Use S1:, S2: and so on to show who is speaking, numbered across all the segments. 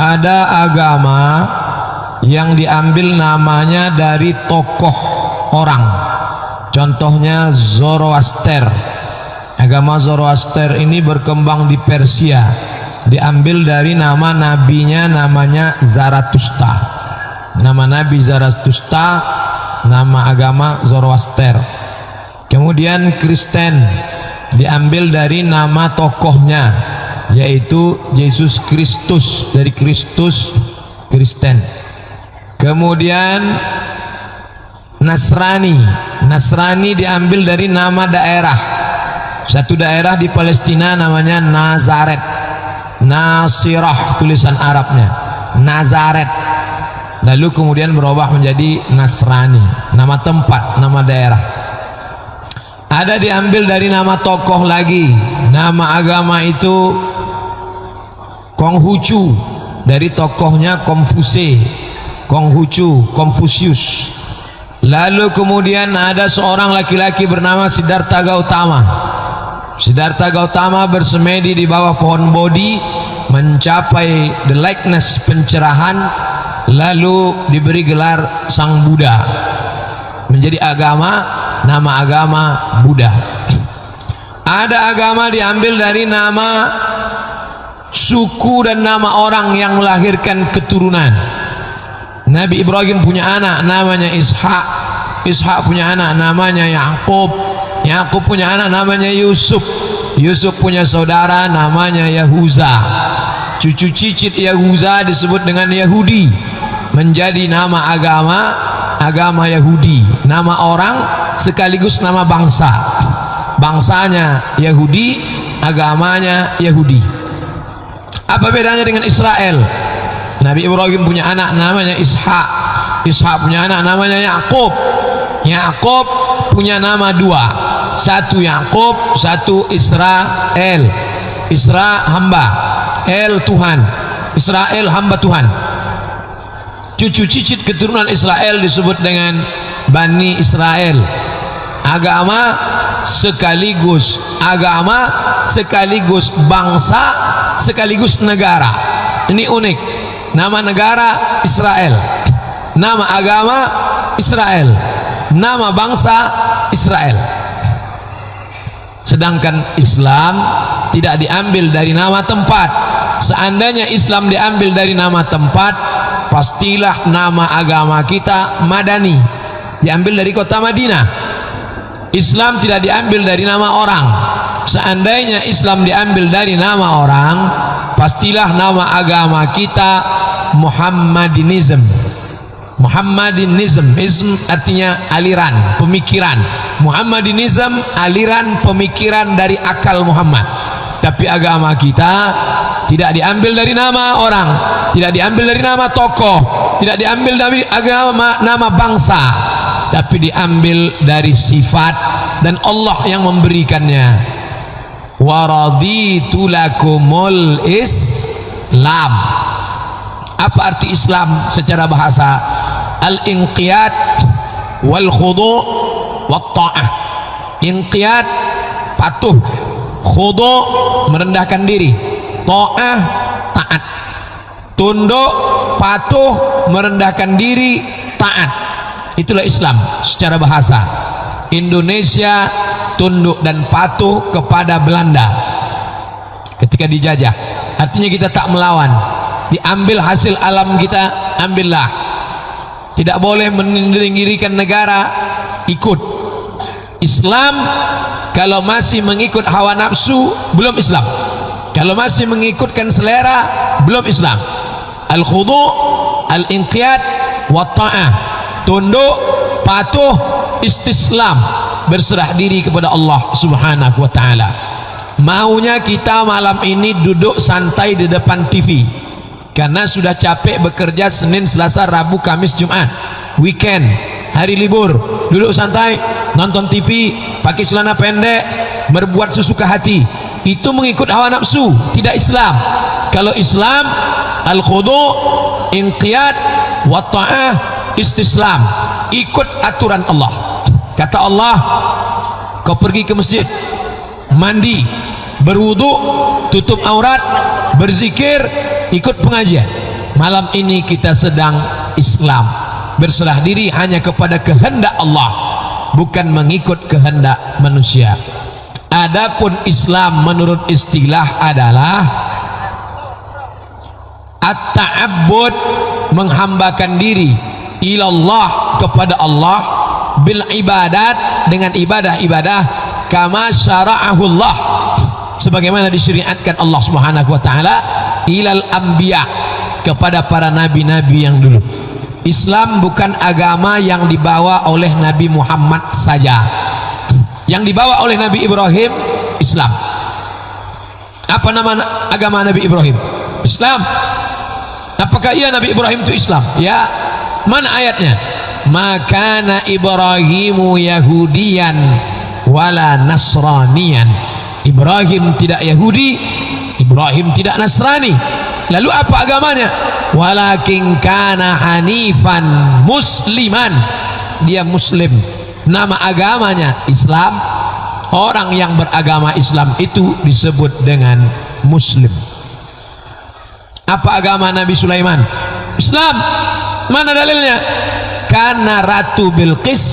S1: ada agama yang diambil namanya dari tokoh orang. Contohnya Zoroaster. Agama Zoroaster ini berkembang di Persia, diambil dari nama nabinya, namanya Zarathustra. Nama nabi Zarathustra, nama agama Zoroaster. Kemudian Kristen diambil dari nama tokohnya, yaitu Yesus Kristus, dari Kristus, Kristen. Kemudian Nasrani diambil dari nama daerah. Satu daerah di Palestina namanya Nazaret, Nasirah tulisan Arabnya, Nazaret. Lalu kemudian berubah menjadi Nasrani, nama tempat, nama daerah. Ada diambil dari nama tokoh lagi. Nama agama itu Konghucu, dari tokohnya Konfusius. Lalu kemudian ada seorang laki-laki bernama Siddhartha Gautama. Siddhartha Gautama bersemedi di bawah pohon Bodhi, mencapai the likeness, pencerahan, lalu diberi gelar Sang Buddha. Menjadi agama, nama agama Buddha. Ada agama diambil dari nama suku dan nama orang yang melahirkan keturunan. Nabi Ibrahim punya anak namanya Ishak. Ishak punya anak namanya Yakub. Yakub punya anak namanya Yusuf. Yusuf punya saudara namanya Yahuza. Cucu cicit Yahuza disebut dengan Yahudi, menjadi nama agama Yahudi. Nama orang sekaligus nama bangsa. Bangsanya Yahudi, agamanya Yahudi. Apa bedanya dengan Israel? Nabi Ibrahim punya anak namanya Ishak. Ishak punya anak namanya Yakub. Yakub punya nama dua, satu Yakub, satu Israel. Isra hamba, El Tuhan. Israel hamba Tuhan. Cucu cicit keturunan Israel disebut dengan Bani Israel. Agama sekaligus bangsa, sekaligus negara. Ini unik. Nama negara Israel, nama agama Israel, nama bangsa Israel. Sedangkan Islam tidak diambil dari nama tempat. Seandainya Islam diambil dari nama tempat, pastilah nama agama kita Madani, diambil dari kota Madinah. Islam tidak diambil dari nama orang. Seandainya Islam diambil dari nama orang, pastilah nama agama kita Muhammadinism. Muhammadinism, ism artinya aliran, pemikiran. Muhammadinism, aliran pemikiran dari akal Muhammad. Tapi agama kita tidak diambil dari nama orang, tidak diambil dari nama tokoh, tidak diambil dari agama, nama bangsa, tapi diambil dari sifat, dan Allah yang memberikannya. Waraditu lakumul Islam. Apa arti Islam secara bahasa? Al-inqiyad wal khudu' wat ta'ah. Inqiyad, patuh. Khudu', merendahkan diri. Ta'ah, taat. Tunduk, patuh, merendahkan diri, taat. Itulah Islam secara bahasa. Indonesia tunduk dan patuh kepada Belanda ketika dijajah. Artinya kita tak melawan. Diambil hasil alam kita, ambillah. Tidak boleh meninggikan negara, ikut. Islam kalau masih mengikut hawa nafsu, belum Islam. Kalau masih mengikutkan selera, belum Islam. Al-khudu', al-inqiyad, wa ta'ah. Tunduk, patuh, istislam, berserah diri kepada Allah Subhanahu wa ta'ala. Maunya kita malam ini duduk santai di depan TV, karena sudah capek bekerja Senin, Selasa, Rabu, Kamis, Jumat, weekend, hari libur. Duduk santai, nonton TV, pakai celana pendek, berbuat sesuka hati. Itu mengikut hawa nafsu, tidak Islam. Kalau Islam, al-khudu', inqiyad, wa ta'ah, istislam, ikut aturan Allah. Kata Allah, kau pergi ke masjid, mandi, berwudu, tutup aurat, berzikir, ikut pengajian. malam ini kita sedang Islam, berserah diri hanya kepada kehendak Allah, bukan mengikut kehendak manusia. Adapun Islam menurut istilah adalah at-ta'abbud, menghambakan diri, ilallah, kepada Allah, bil ibadat, dengan ibadah-ibadah, kama syara'ahullah, sebagaimana disyariatkan Allah Subhanahu wa taala, ilal anbiya, kepada para nabi-nabi yang dulu. Islam bukan agama yang dibawa oleh Nabi Muhammad saja. Yang dibawa oleh Nabi Ibrahim Islam. Apa nama agama Nabi Ibrahim? Islam. Apakah iya Nabi Ibrahim itu Islam? Ya. Mana ayatnya? Makana Ibrahimu Yahudiyan wala Nasraniyan. Ibrahim tidak Yahudi, Ibrahim tidak Nasrani. Lalu apa agamanya? Walakin kana hanifan musliman. Dia muslim. Nama agamanya Islam. Orang yang beragama Islam itu disebut dengan muslim. Apa agama Nabi Sulaiman? Islam. Mana dalilnya? Karena Ratu Bilqis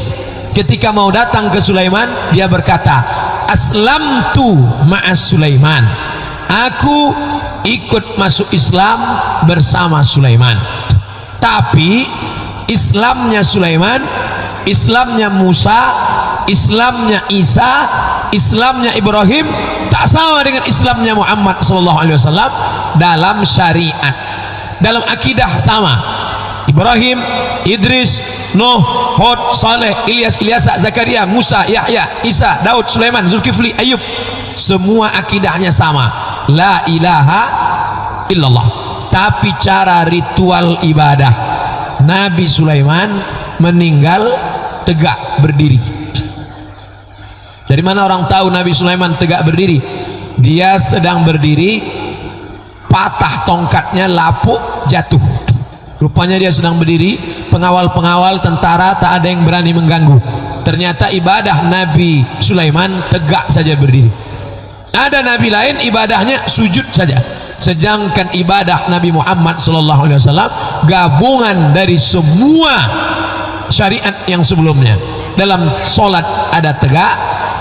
S1: ketika mau datang ke Sulaiman, dia berkata, aslamtu ma'as Sulaiman, aku ikut masuk Islam bersama Sulaiman. Tapi Islamnya Sulaiman, Islamnya Musa, Islamnya Isa, Islamnya Ibrahim tak sama dengan Islamnya Muhammad SAW dalam syariat, dalam akidah sama. Ibrahim, Idris, Nuh, Hud, Saleh, Ilyas, Ilyasa, Zakaria, Musa, Yahya, Isa, Daud, Sulaiman, Zulkifli, Ayub, semua akidahnya sama, la ilaha illallah. Tapi cara ritual ibadah, Nabi Sulaiman meninggal tegak berdiri. Dari mana orang tahu Nabi Sulaiman tegak berdiri? Dia sedang berdiri, patah tongkatnya, lapuk, jatuh. Rupanya dia sedang berdiri, pengawal-pengawal tentara tak ada yang berani mengganggu. Ternyata ibadah Nabi Sulaiman tegak saja berdiri. Ada nabi lain ibadahnya sujud saja. Sedangkan ibadah Nabi Muhammad SAW gabungan dari semua syariat yang sebelumnya. Dalam solat ada tegak,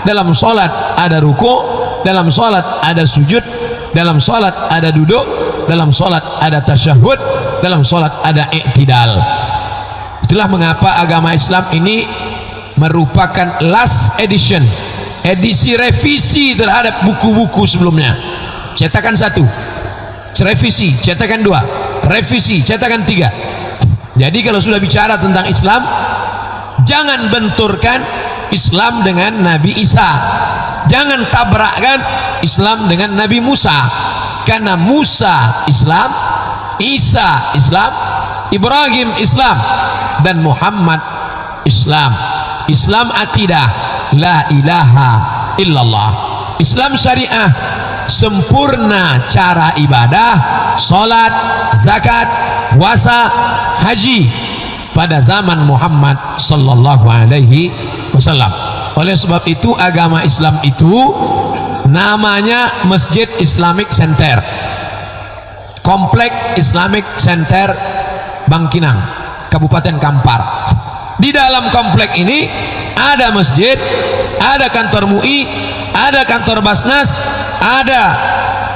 S1: dalam solat ada ruku, dalam solat ada sujud, dalam solat ada duduk, dalam solat ada tasyahud, dalam solat ada i'tidal. Itulah mengapa agama Islam ini merupakan last edition, edisi revisi terhadap buku-buku sebelumnya. Cetakan 1, revisi, cetakan 2, revisi, cetakan 3. Jadi kalau sudah bicara tentang Islam, jangan benturkan Islam dengan Nabi Isa, jangan tabrakkan Islam dengan Nabi Musa. Karena Musa Islam, Isa Islam, Ibrahim Islam, dan Muhammad Islam. Islam akidah, la ilaha illallah. Islam syariah, sempurna cara ibadah, salat, zakat, puasa, haji pada zaman Muhammad sallallahu alaihi wasallam. Oleh sebab itu agama Islam itu namanya Masjid Islamic Center, Komplek Islamic Center Bangkinang, Kabupaten Kampar. Di dalam komplek ini ada masjid, ada kantor MUI, ada kantor Basnas, ada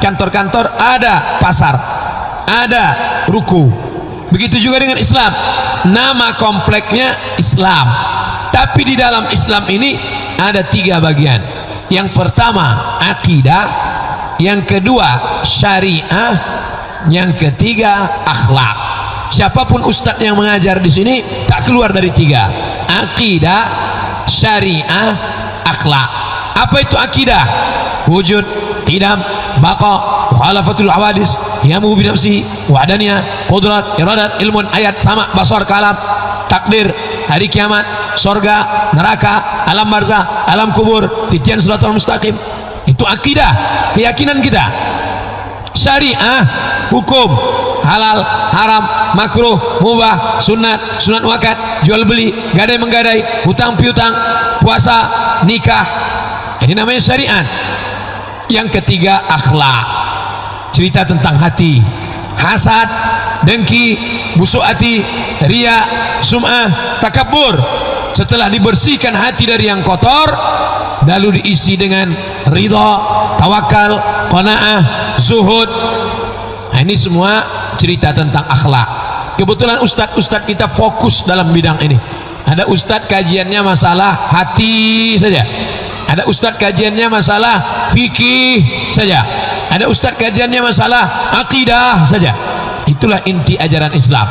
S1: kantor-kantor, ada pasar, ada ruku. Begitu juga dengan Islam, nama kompleknya Islam. Tapi di dalam Islam ini ada 3 bagian. Yang pertama akidah, yang kedua syariah, yang ketiga akhlak. Siapapun ustadz yang mengajar di sini tak keluar dari 3: akidah, syariah, akhlak. Apa itu akidah? Wujud, qidam, baqa, mukhalafatul awadis, qiyamuhu bi nafsihi, wahdaniyah, qudrat, iradat, ilmun, ayat, sama, basar, kalam, takdir, hari kiamat, sorga, neraka, alam barzah, alam kubur, titian siratal mustaqim. Itu akidah, keyakinan kita. Syariah, hukum, halal, haram, makruh, mubah, sunat, sunat wakat, jual beli, gadai menggadai, hutang piutang, puasa, nikah. Ini namanya syariat. Yang ketiga akhlak, cerita tentang hati, hasad, dengki, busuk hati, riya, sum'ah, takabur. Setelah dibersihkan hati dari yang kotor, lalu diisi dengan ridha, tawakal, qanaah, zuhud. Nah, ini semua cerita tentang akhlak. Kebetulan ustadz-ustadz kita fokus dalam bidang ini. Ada ustadz kajiannya masalah hati saja, ada ustadz kajiannya masalah fikih saja, ada ustadz kajiannya masalah akidah saja. Itulah inti ajaran Islam.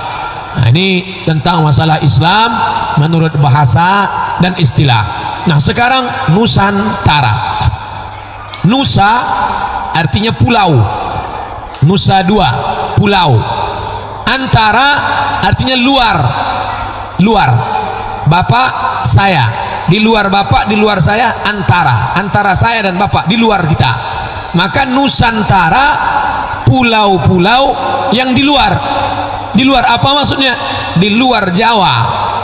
S1: Nah, ini tentang masalah Islam menurut bahasa dan istilah. Nah, sekarang Nusantara. Nusa artinya pulau, Nusa dua, pulau. Antara artinya luar, luar. Bapak saya, di luar bapak, di luar saya, antara, antara saya dan bapak, di luar kita. Maka Nusantara, pulau-pulau yang di luar. Di luar apa maksudnya? Di luar Jawa,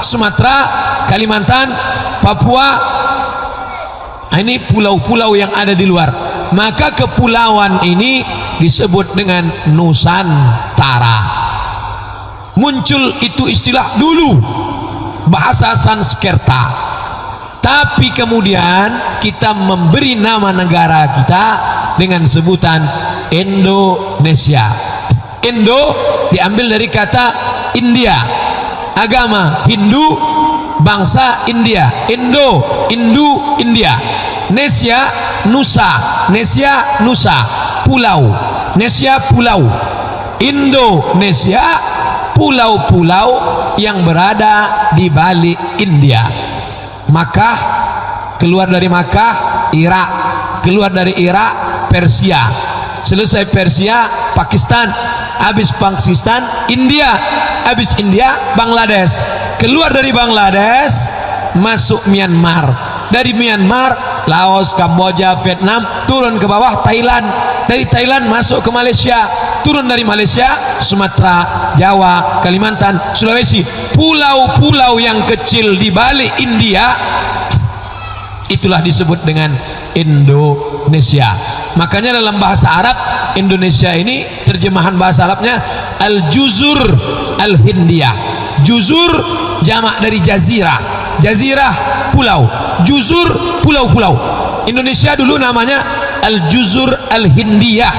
S1: Sumatera, Kalimantan, Papua. Nah, ini pulau-pulau yang ada di luar. Maka kepulauan ini disebut dengan Nusantara. Muncul itu istilah dulu, bahasa Sanskerta, tapi kemudian kita memberi nama negara kita dengan sebutan Indonesia. Indo diambil dari kata India, agama Hindu, bangsa India. Indo, Hindu, India. Nesia, Nusa. Nesia, Nusa, pulau. Nesia, pulau. Indonesia, pulau-pulau yang berada di balik India. Makkah, keluar dari Makkah, Irak, keluar dari Irak, Persia, selesai Persia, Pakistan, habis Pakistan, India, habis India, Bangladesh, keluar dari Bangladesh, masuk Myanmar, dari Myanmar, Laos, Kamboja, Vietnam, turun ke bawah Thailand, dari Thailand masuk ke Malaysia, turun dari Malaysia, Sumatera, Jawa, Kalimantan, Sulawesi, pulau-pulau yang kecil di balik India, itulah disebut dengan Indonesia. Makanya dalam bahasa Arab, Indonesia ini terjemahan bahasa Arabnya Al-Juzur Al-Hindiyah. Juzur jamak dari jazirah, jazirah pulau, juzur pulau-pulau. Indonesia dulu namanya Al-Juzur Al-Hindiyah,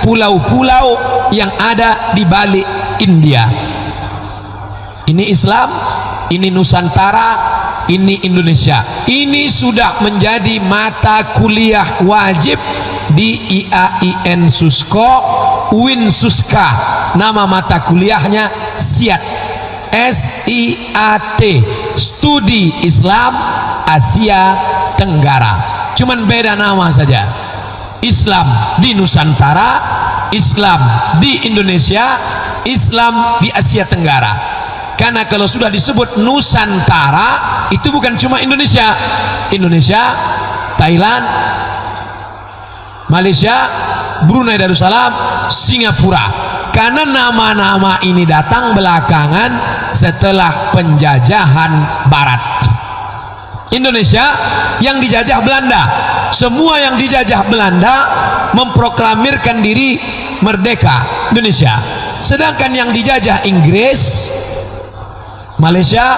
S1: pulau-pulau yang ada di balik India. Ini Islam, ini Nusantara, ini Indonesia. Ini sudah menjadi mata kuliah wajib di IAIN Susko, UIN Suska. Nama mata kuliahnya SIAT, SIAT, Studi Islam Asia Tenggara. Cuman beda nama saja. Islam di Nusantara, Islam di Indonesia, Islam di Asia Tenggara. Karena kalau sudah disebut Nusantara, itu bukan cuma Indonesia, Indonesia, Thailand, Malaysia, Brunei Darussalam, Singapura. Karena nama-nama ini datang belakangan setelah penjajahan Barat. Indonesia yang dijajah Belanda, semua yang dijajah Belanda memproklamirkan diri merdeka Indonesia. Sedangkan yang dijajah Inggris, Malaysia,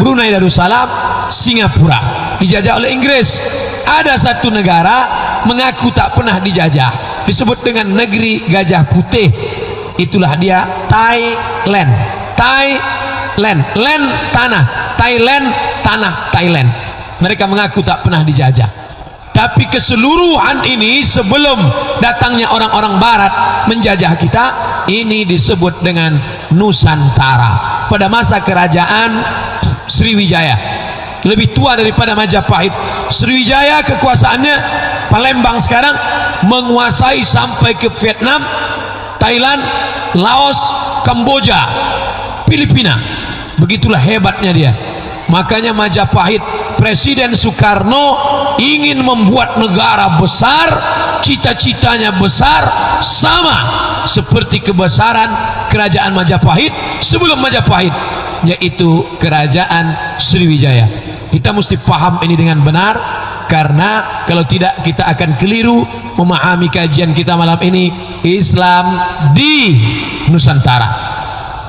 S1: Brunei Darussalam, Singapura dijajah oleh Inggris. Ada satu negara mengaku tak pernah dijajah, disebut dengan negeri gajah putih. Itulah dia Thailand. Thailand, land tanah, Thailand tanah Thailand. Mereka mengaku tak pernah dijajah. Tapi keseluruhan ini sebelum datangnya orang-orang Barat menjajah kita, ini disebut dengan Nusantara. Pada masa kerajaan Sriwijaya, lebih tua daripada Majapahit. Sriwijaya kekuasaannya, Palembang sekarang, menguasai sampai ke Vietnam, Thailand, Laos, Kamboja, Filipina. Begitulah hebatnya dia. Makanya Majapahit, Presiden Soekarno ingin membuat negara besar, cita-citanya besar, sama seperti kebesaran kerajaan Majapahit sebelum Majapahit, yaitu kerajaan Sriwijaya. Kita mesti paham ini dengan benar, karena kalau tidak kita akan keliru memahami kajian kita malam ini, Islam di Nusantara.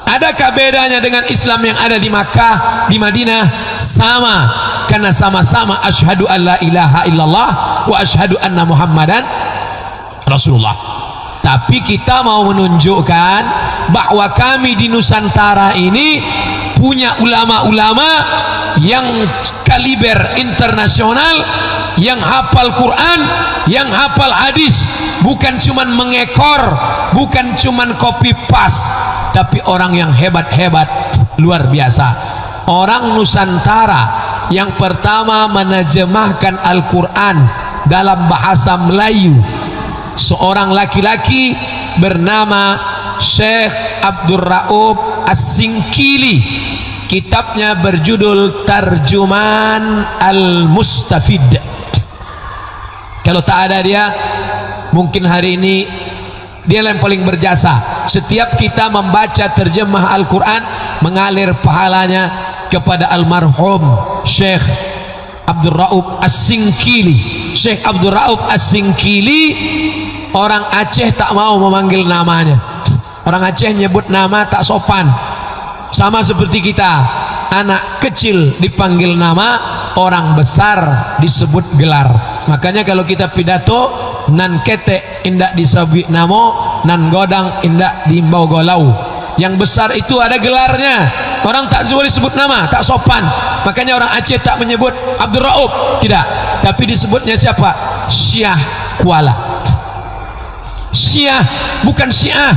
S1: Adakah bedanya dengan Islam yang ada di Makkah, di Madinah? Sama, karena sama-sama asyhadu an la ilaha illallah wa asyhadu anna Muhammadan Rasulullah. Tapi kita mau menunjukkan bahwa kami di Nusantara ini punya ulama-ulama yang kaliber internasional, yang hafal Quran, yang hafal hadis, bukan cuman mengekor, bukan cuman copy paste, tapi orang yang hebat-hebat, luar biasa. Orang Nusantara yang pertama menerjemahkan Al-Quran dalam bahasa Melayu, seorang laki-laki bernama Syekh Abdul Raub As-Singkili. Kitabnya berjudul Tarjuman Al-Mustafid. Kalau tak ada dia, mungkin hari ini dia yang paling berjasa. Setiap kita membaca terjemah Al-Quran, mengalir pahalanya kepada almarhum Syekh Abdul Raub As-Singkili. Syekh Abdul Raub As-Singkili, orang Aceh tak mau memanggil namanya. Orang Aceh nyebut nama tak sopan. Sama seperti kita, anak kecil dipanggil nama, orang besar disebut gelar. Makanya kalau kita pidato, nan kete indak disabi namo, nan godang indak diimbau golau. Yang besar itu ada gelarnya. Orang tak boleh sebut nama, tak sopan. Makanya orang Aceh tak menyebut Abdul Raub, tidak, tapi disebutnya siapa? Syiah Kuala. Syiah, bukan Syiah.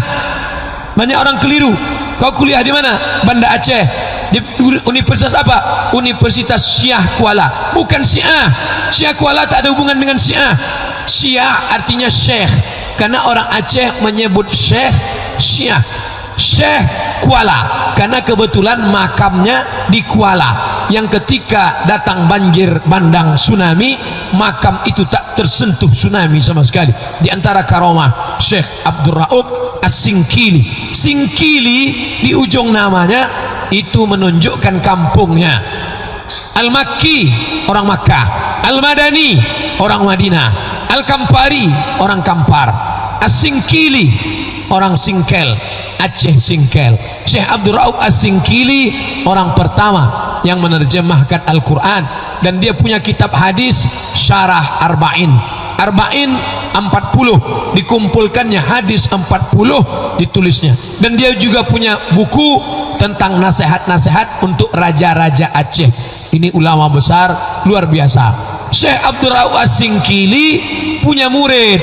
S1: Banyak orang keliru. Kau kuliah di mana? Banda Aceh. Di universitas apa? Universitas Syiah Kuala. Bukan Syiah. Syiah Kuala tak ada hubungan dengan Syiah. Syiah artinya syekh, karena orang Aceh menyebut syekh Syiah. Syekh Kuala karena kebetulan makamnya di Kuala, yang ketika datang banjir bandang tsunami, makam itu tak tersentuh tsunami sama sekali. Di antara karomah Syekh Abdul Raub As-Singkili. Singkili di ujung namanya itu menunjukkan kampungnya. Al-Makki, orang Makkah. Al-Madani, orang Madinah. Al-Kampari, orang Kampar. As-Singkili, orang Singkel, Aceh Singkel. Syekh Abdul Raub As-Singkili orang pertama yang menerjemahkan Al-Quran, dan dia punya kitab hadis Syarah Arba'in. Arba'in 40 dikumpulkannya, hadis 40 ditulisnya. Dan dia juga punya buku tentang nasihat-nasihat untuk raja-raja Aceh. Ini ulama besar luar biasa. Syekh Abdul Raub As-Singkili punya murid.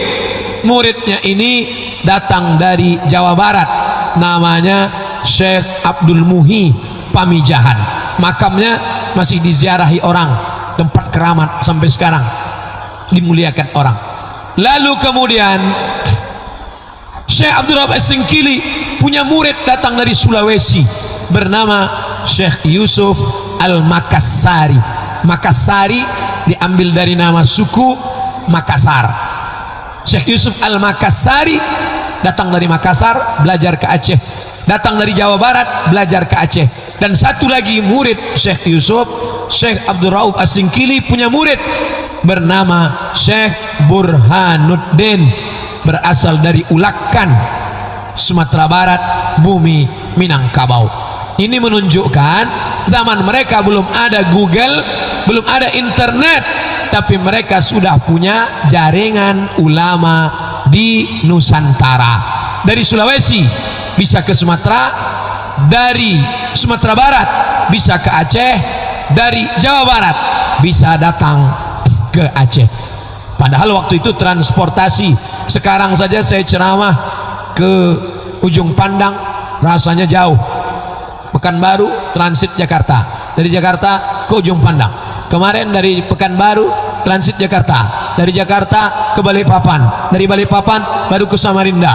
S1: Muridnya ini datang dari Jawa Barat, namanya Syekh Abdul Muhi Pamijahan. Makamnya masih diziarahi orang, tempat keramat sampai sekarang, dimuliakan orang. Lalu kemudian Syekh Abdul Raub As-Singkili punya murid datang dari Sulawesi, bernama Syekh Yusuf Al-Makassari. Makassari diambil dari nama suku Makassar. Syekh Yusuf Al-Makassari datang dari Makassar, belajar ke Aceh. Datang dari Jawa Barat, belajar ke Aceh. Dan satu lagi murid Syekh Yusuf, Syekh Abdul Raub As-Singkili punya murid bernama Syekh Burhanuddin, berasal dari Ulakan, Sumatera Barat, bumi Minangkabau. Ini menunjukkan zaman mereka belum ada Google, belum ada internet, tapi mereka sudah punya jaringan ulama di Nusantara. Dari Sulawesi bisa ke Sumatera, dari Sumatera Barat bisa ke Aceh, dari Jawa Barat bisa datang ke Aceh. Padahal waktu itu transportasi. Sekarang saja saya ceramah ke ujung Pandang, rasanya jauh. Pekanbaru transit Jakarta, dari Jakarta ke ujung Pandang. Kemarin dari Pekanbaru transit Jakarta, dari Jakarta ke Balikpapan, dari Balikpapan baru ke Samarinda.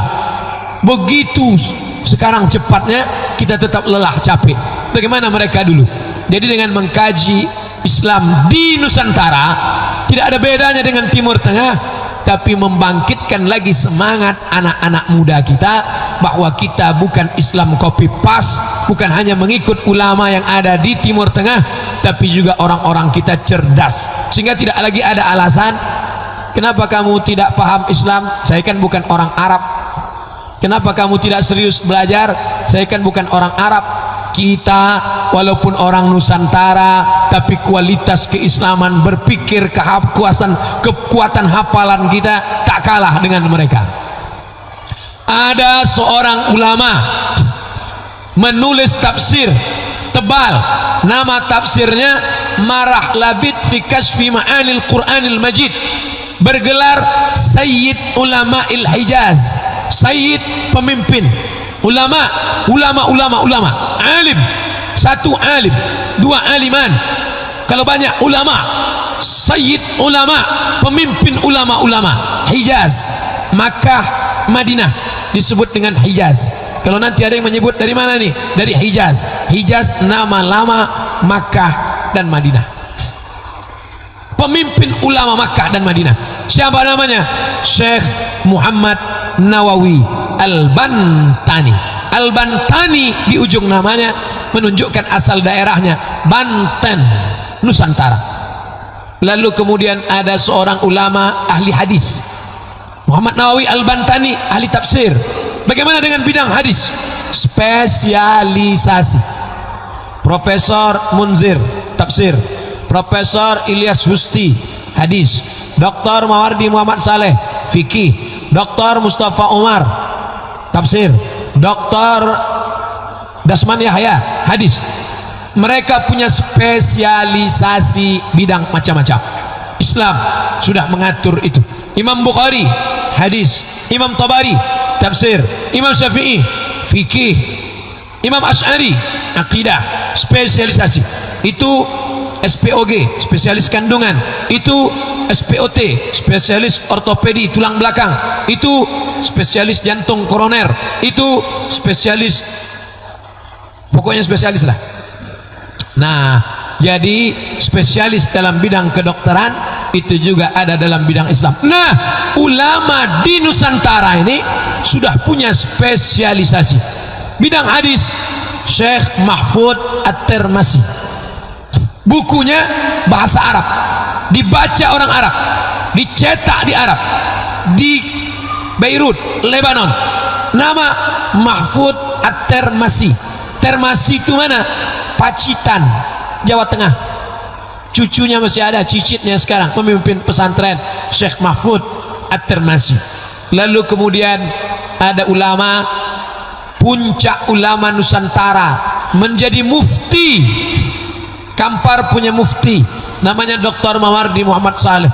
S1: Begitu sekarang cepatnya, kita tetap lelah, capek. Bagaimana mereka dulu? Jadi dengan mengkaji Islam di Nusantara, tidak ada bedanya dengan Timur Tengah, tapi membangkitkan lagi semangat anak-anak muda kita bahwa kita bukan Islam copy paste, bukan hanya mengikut ulama yang ada di Timur Tengah, tapi juga orang-orang kita cerdas, sehingga tidak lagi ada alasan kenapa kamu tidak paham Islam, saya kan bukan orang Arab. Kenapa kamu tidak serius belajar? Saya kan bukan orang Arab. Kita walaupun orang Nusantara, tapi kualitas keislaman, berpikir, kekuatan hafalan kita tak kalah dengan mereka. Ada seorang ulama menulis tafsir tebal, nama tafsirnya Marah Labid fi Kashfi Ma'anil Qur'anil Majid, bergelar Sayyid Ulama'il Hijaz, Sayyid pemimpin ulama, alim, satu alim, dua aliman, kalau banyak ulama, Sayyid ulama, pemimpin ulama Hijaz, Makkah, Madinah disebut dengan Hijaz. Kalau nanti ada yang menyebut dari mana nih? Dari Hijaz. Hijaz nama lama Makkah dan Madinah. Pemimpin ulama Makkah dan Madinah. Siapa namanya? Syekh Muhammad Nawawi Al-Bantani. Al-Bantani di ujung namanya menunjukkan asal daerahnya, Banten, Nusantara. Lalu kemudian ada seorang ulama ahli hadis, Muhammad Nawawi Al-Bantani, ahli tafsir. Bagaimana dengan bidang hadis? Spesialisasi. Profesor Munzir, tafsir. Profesor Ilyas Husti, hadis. Dr. Mawardi Muhammad Saleh, fikih. Dr. Mustafa Umar, tafsir. Dr. Dasman Yahya, hadis. Mereka punya spesialisasi bidang macam-macam. Islam sudah mengatur itu. Imam Bukhari, hadis. Imam Tabari, tafsir. Imam Syafi'i, fikih. Imam Asy'ari, akidah. Spesialisasi itu. SPOG, spesialis kandungan. Itu SPOT, spesialis ortopedi tulang belakang. Itu spesialis jantung koroner. Itu spesialis, pokoknya spesialis lah. Nah, jadi spesialis dalam bidang kedokteran itu juga ada dalam bidang Islam. Nah, ulama di Nusantara ini sudah punya spesialisasi. Bidang hadis, Syekh Mahfud At-Tirmasi. Bukunya bahasa Arab, dibaca orang Arab, dicetak di Arab, di Beirut, Lebanon. Nama Mahfud At-Tirmasi. Tirmasi itu mana? Pacitan, Jawa Tengah. Cucunya masih ada, cicitnya sekarang pemimpin pesantren, Syekh Mahfud At-Tirmasi. Lalu kemudian ada ulama, puncak ulama Nusantara, menjadi mufti. Kampar punya mufti, namanya Dr. Mawardi Muhammad Saleh.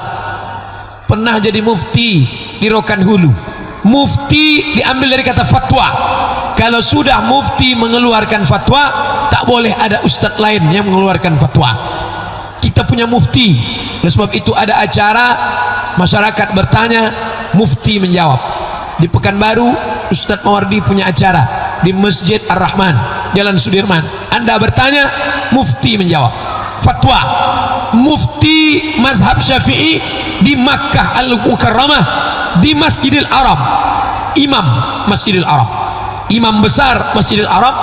S1: Pernah jadi mufti di Rokan Hulu. Mufti diambil dari kata fatwa. Kalau sudah mufti mengeluarkan fatwa, tak boleh ada ustadz lain yang mengeluarkan fatwa. Kita punya mufti. Oleh sebab itu ada acara, masyarakat bertanya, mufti menjawab. Di Pekanbaru, Ustadz Mawardi punya acara di Masjid Ar-Rahman, Jalan Sudirman. Anda bertanya, mufti menjawab. Fatwa mufti mazhab Syafi'i di Makkah Al-Mukarramah, di Masjidil Arab, imam Masjidil Arab, imam besar Masjidil Arab,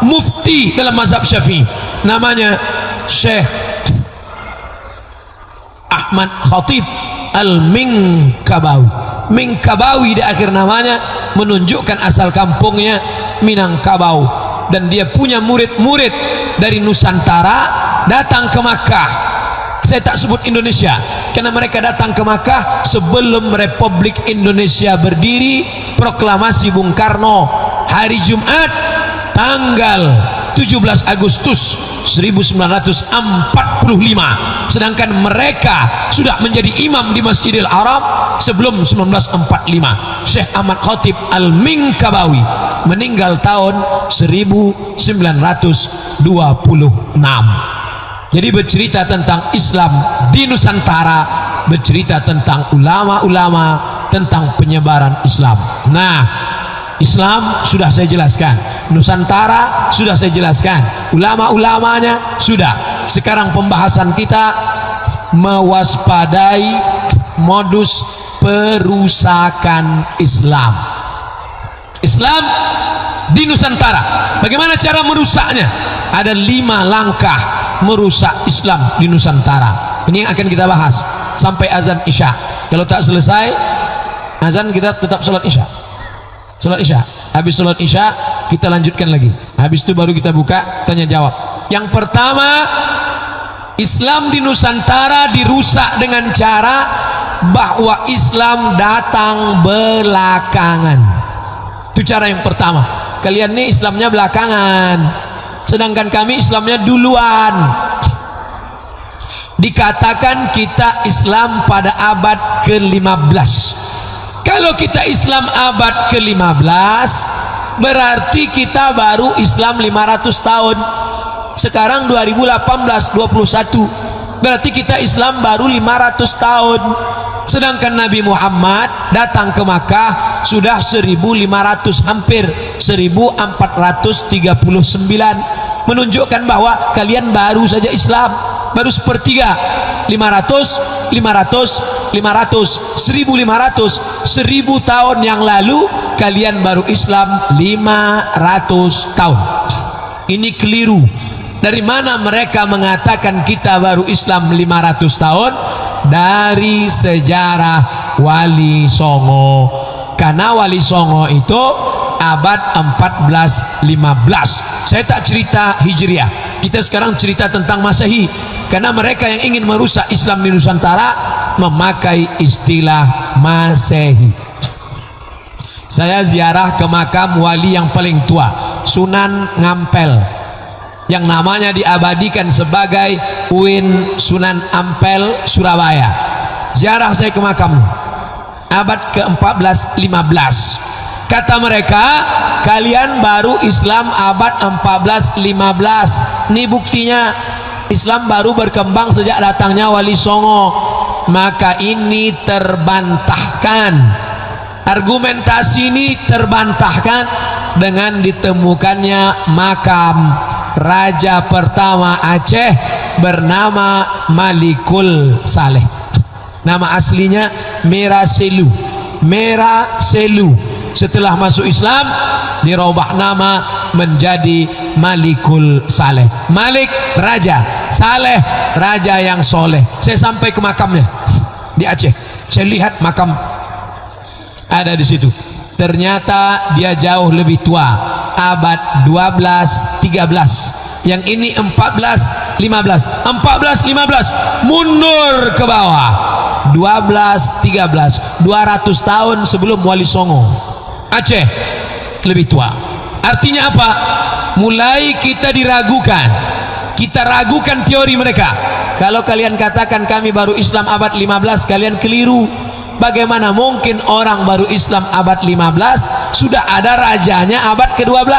S1: mufti dalam mazhab Syafi'i, namanya Syekh Ahmad Khatib Al-Minkabawi. Minkabawi di akhir namanya menunjukkan asal kampungnya Minangkabau, dan dia punya murid-murid dari Nusantara datang ke Makkah. Saya tak sebut Indonesia karena mereka datang ke Makkah sebelum Republik Indonesia berdiri. Proklamasi Bung Karno hari Jumat tanggal 17 Agustus 1945, sedangkan mereka sudah menjadi imam di Masjidil Arab sebelum 1945. Syekh Ahmad Khatib Al-Minkabawi meninggal tahun 1926. Jadi bercerita tentang Islam di Nusantara, bercerita tentang ulama-ulama, tentang penyebaran Islam. Nah, Islam sudah saya jelaskan, Nusantara sudah saya jelaskan, ulama-ulamanya sudah. Sekarang pembahasan kita mewaspadai modus perusakan Islam. Islam di Nusantara, bagaimana cara merusaknya? Ada 5 langkah merusak Islam di Nusantara. Ini yang akan kita bahas sampai azan Isya. Kalau tak selesai azan, kita tetap sholat Isya. Sholat Isya. Habis sholat Isya kita lanjutkan lagi. Habis itu baru kita buka tanya jawab. Yang pertama, Islam di Nusantara dirusak dengan cara bahwa Islam datang belakangan. Itu cara yang pertama. Kalian nih Islamnya belakangan, sedangkan kami Islamnya duluan. Dikatakan kita Islam pada abad ke-15. Kalau kita Islam abad ke-15, berarti kita baru Islam 500 tahun. Sekarang 2018, 21, berarti kita Islam baru 500 tahun. Sedangkan Nabi Muhammad datang ke Makkah sudah 1500, hampir 1439, menunjukkan bahwa kalian baru saja Islam, baru sepertiga. 500, 500, 500, 1500, 1000 tahun yang lalu kalian baru Islam 500 tahun. Ini keliru. Dari mana mereka mengatakan kita baru Islam 500 tahun? Dari sejarah Wali Songo. Karena Wali Songo itu abad 14-15. Saya tak cerita Hijriah, kita sekarang cerita tentang Masehi. Karena mereka yang ingin merusak Islam di Nusantara memakai istilah Masehi. Saya ziarah ke makam wali yang paling tua, Sunan Ngampel, yang namanya diabadikan sebagai Uin Sunan Ampel, Surabaya. Ziarah saya ke makamnya abad ke-14-15. Kata mereka, kalian baru Islam abad 14-15. Ini buktinya, Islam baru berkembang sejak datangnya Wali Songo. Maka ini terbantahkan, argumentasi ini terbantahkan dengan ditemukannya makam raja pertama Aceh bernama Malikul Saleh. Nama aslinya Meraselu. Meraselu. Setelah masuk Islam dirubah nama menjadi Malikul Saleh. Malik raja, Saleh raja yang soleh. Saya sampai ke makamnya di Aceh. Saya lihat makam ada di situ. Ternyata dia jauh lebih tua, abad 12-13. Yang ini 14-15. 14-15 mundur ke bawah, 12-13, 200 tahun sebelum Wali Songo. Aceh lebih tua. Artinya apa? Mulai kita diragukan. Kita ragukan teori mereka. Kalau kalian katakan kami baru Islam abad 15, kalian keliru. Bagaimana mungkin orang baru Islam abad 15 sudah ada rajanya abad ke-12?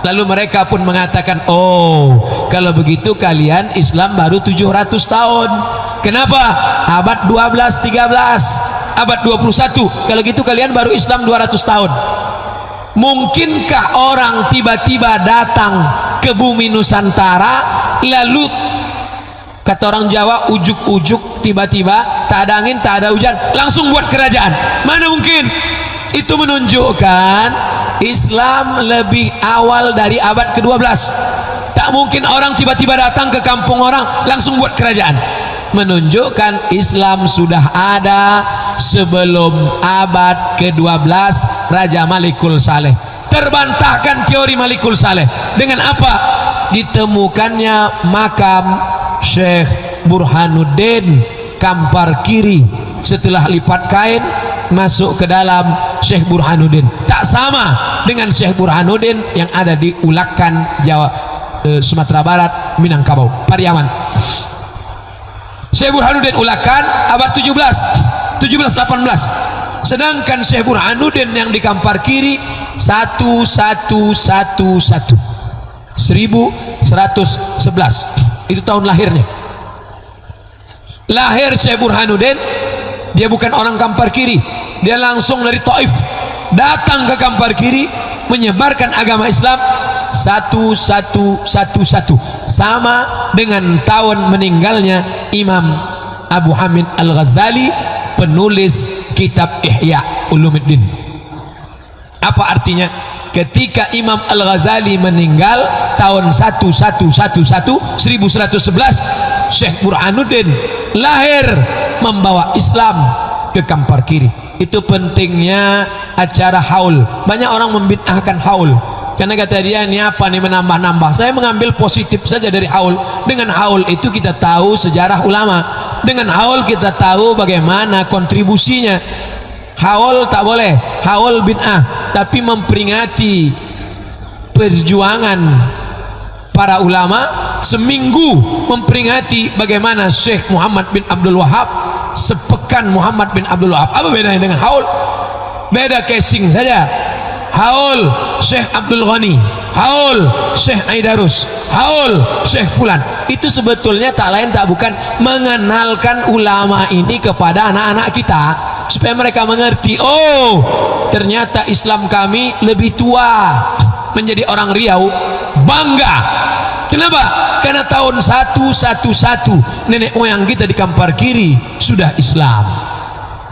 S1: Lalu mereka pun mengatakan, oh kalau begitu kalian Islam baru 700 tahun. Kenapa? Abad 12-13, abad 21. Kalau gitu kalian baru Islam 200 tahun. Mungkinkah orang tiba-tiba datang ke bumi Nusantara, lalu kata orang Jawa ujuk-ujuk, tiba-tiba tak ada angin, tak ada hujan, langsung buat kerajaan? Mana mungkin. Itu menunjukkan Islam lebih awal dari abad ke-12. Tak mungkin orang tiba-tiba datang ke kampung orang langsung buat kerajaan. Menunjukkan Islam sudah ada sebelum abad ke-12 Raja Malikul Saleh. Terbantahkan teori Malikul Saleh dengan apa? Ditemukannya makam Syekh Burhanuddin Kampar Kiri. Setelah lipat kain masuk ke dalam Syekh Burhanuddin, tak sama dengan Syekh Burhanuddin yang ada di Ulakan, Jawa, Sumatera Barat, Minangkabau, Pariaman. Syekh Burhanuddin Ulakan abad 17-18. Sedangkan Syekh Burhanuddin yang di Kampar Kiri 1111. Itu tahun lahirnya. Lahir Syekh Burhanuddin, dia bukan orang Kampar Kiri, dia langsung dari Taif datang ke Kampar Kiri menyebarkan agama Islam 1111, sama dengan tahun meninggalnya Imam Abu Hamid Al-Ghazali, penulis kitab Ihya Ulumuddin. Apa artinya? Ketika Imam Al-Ghazali meninggal tahun 1111, Syekh Burhanuddin lahir membawa Islam ke kampar kiri. Itu pentingnya acara haul. Banyak orang membid'ahkan haul karena kata dia, ini apa nih menambah-nambah. Saya mengambil positif saja dari haul. Dengan haul itu kita tahu sejarah ulama, dengan haul kita tahu bagaimana kontribusinya. Haul tak boleh, haul bid'ah, tapi memperingati perjuangan para ulama, seminggu memperingati bagaimana Syekh Muhammad bin Abdul Wahab, sepekan Muhammad bin Abdul Wahab. Apa bedanya dengan haul? Beda casing saja. Haul Syekh Abdul Ghani, haul Syekh Aidarus, haul Syekh Fulan. Itu sebetulnya tak lain tak bukan mengenalkan ulama ini kepada anak-anak kita, supaya mereka mengerti, oh ternyata Islam kami lebih tua. Menjadi orang Riau bangga. Kenapa? Karena tahun 111 nenek moyang kita di kampar kiri sudah Islam.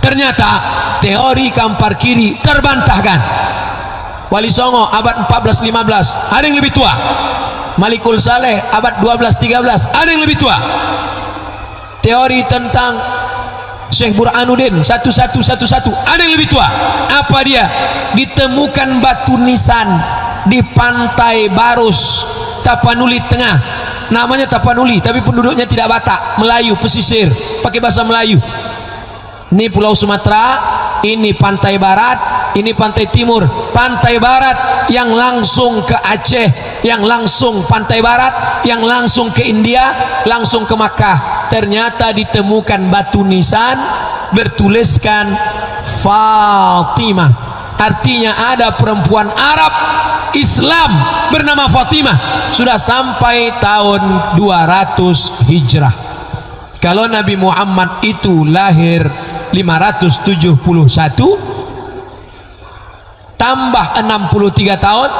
S1: Ternyata teori kampar kiri terbantahkan. Wali Songo abad 14-15 ada yang lebih tua. Malikul Saleh abad 12-13 ada yang lebih tua. Teori tentang Syekh Burhanuddin 1111 ada yang lebih tua. Apa dia? Ditemukan batu nisan di pantai Barus, Tapanuli Tengah. Namanya Tapanuli tapi penduduknya tidak Batak, Melayu, pesisir, pakai bahasa Melayu. Ini Pulau Sumatera, ini pantai barat, ini pantai timur. Pantai barat yang langsung ke Aceh, yang langsung pantai barat, yang langsung ke India, langsung ke Makkah. Ternyata ditemukan batu nisan bertuliskan Fatimah. Artinya ada perempuan Arab Islam bernama Fatimah, sudah sampai tahun 200 Hijrah. Kalau Nabi Muhammad itu lahir 571 tambah 63 tahun,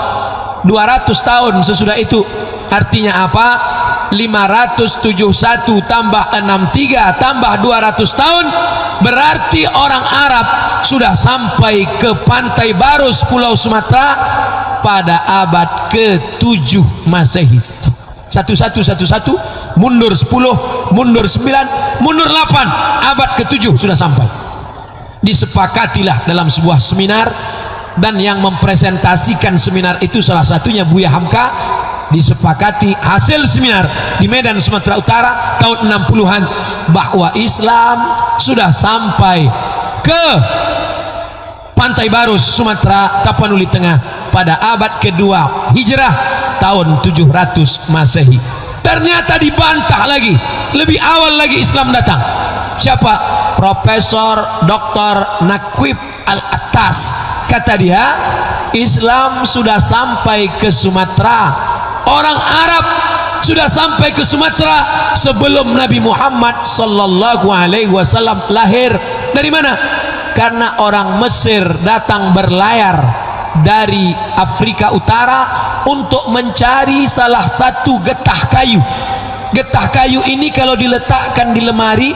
S1: 200 tahun sesudah itu. Artinya apa? 571 tambah 63 tambah 200 tahun, berarti orang Arab sudah sampai ke pantai Barus, Pulau Sumatera pada abad ke-7 Masehi. 1111 mundur 10, mundur 9, mundur 8, abad ke-7 sudah sampai. Disepakatilah dalam sebuah seminar, dan yang mempresentasikan seminar itu salah satunya Buya Hamka. Disepakati hasil seminar di Medan, Sumatera Utara tahun 60-an, bahwa Islam sudah sampai ke pantai Barus, Sumatera, Tapanuli Tengah pada abad kedua Hijrah tahun 700 Masehi. Ternyata dibantah lagi, lebih awal lagi Islam datang. Siapa? Profesor Dr. Nakwib Al-Attas. Kata dia, Islam sudah sampai ke Sumatera, orang Arab sudah sampai ke Sumatera sebelum Nabi Muhammad sallallahu alaihi wasallam lahir. Dari mana? Karena orang Mesir datang berlayar dari Afrika Utara untuk mencari salah satu getah kayu. Getah kayu ini kalau diletakkan di lemari,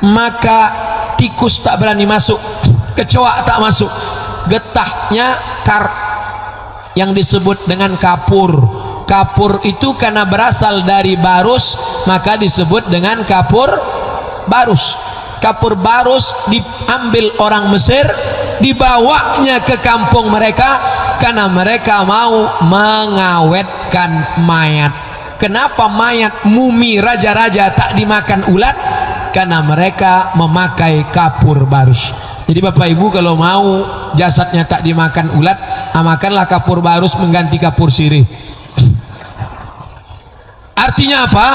S1: maka tikus tak berani masuk, kecoa tak masuk. Getahnya yang disebut dengan kapur. Kapur itu karena berasal dari Barus, maka disebut dengan kapur Barus. Kapur Barus diambil orang Mesir, dibawanya ke kampung mereka karena mereka mau mengawetkan mayat. Kenapa mayat mumi raja-raja tak dimakan ulat? Karena mereka memakai kapur Barus. Jadi Bapak Ibu kalau mau jasadnya tak dimakan ulat, makanlah kapur Barus mengganti kapur sirih. Artinya apa?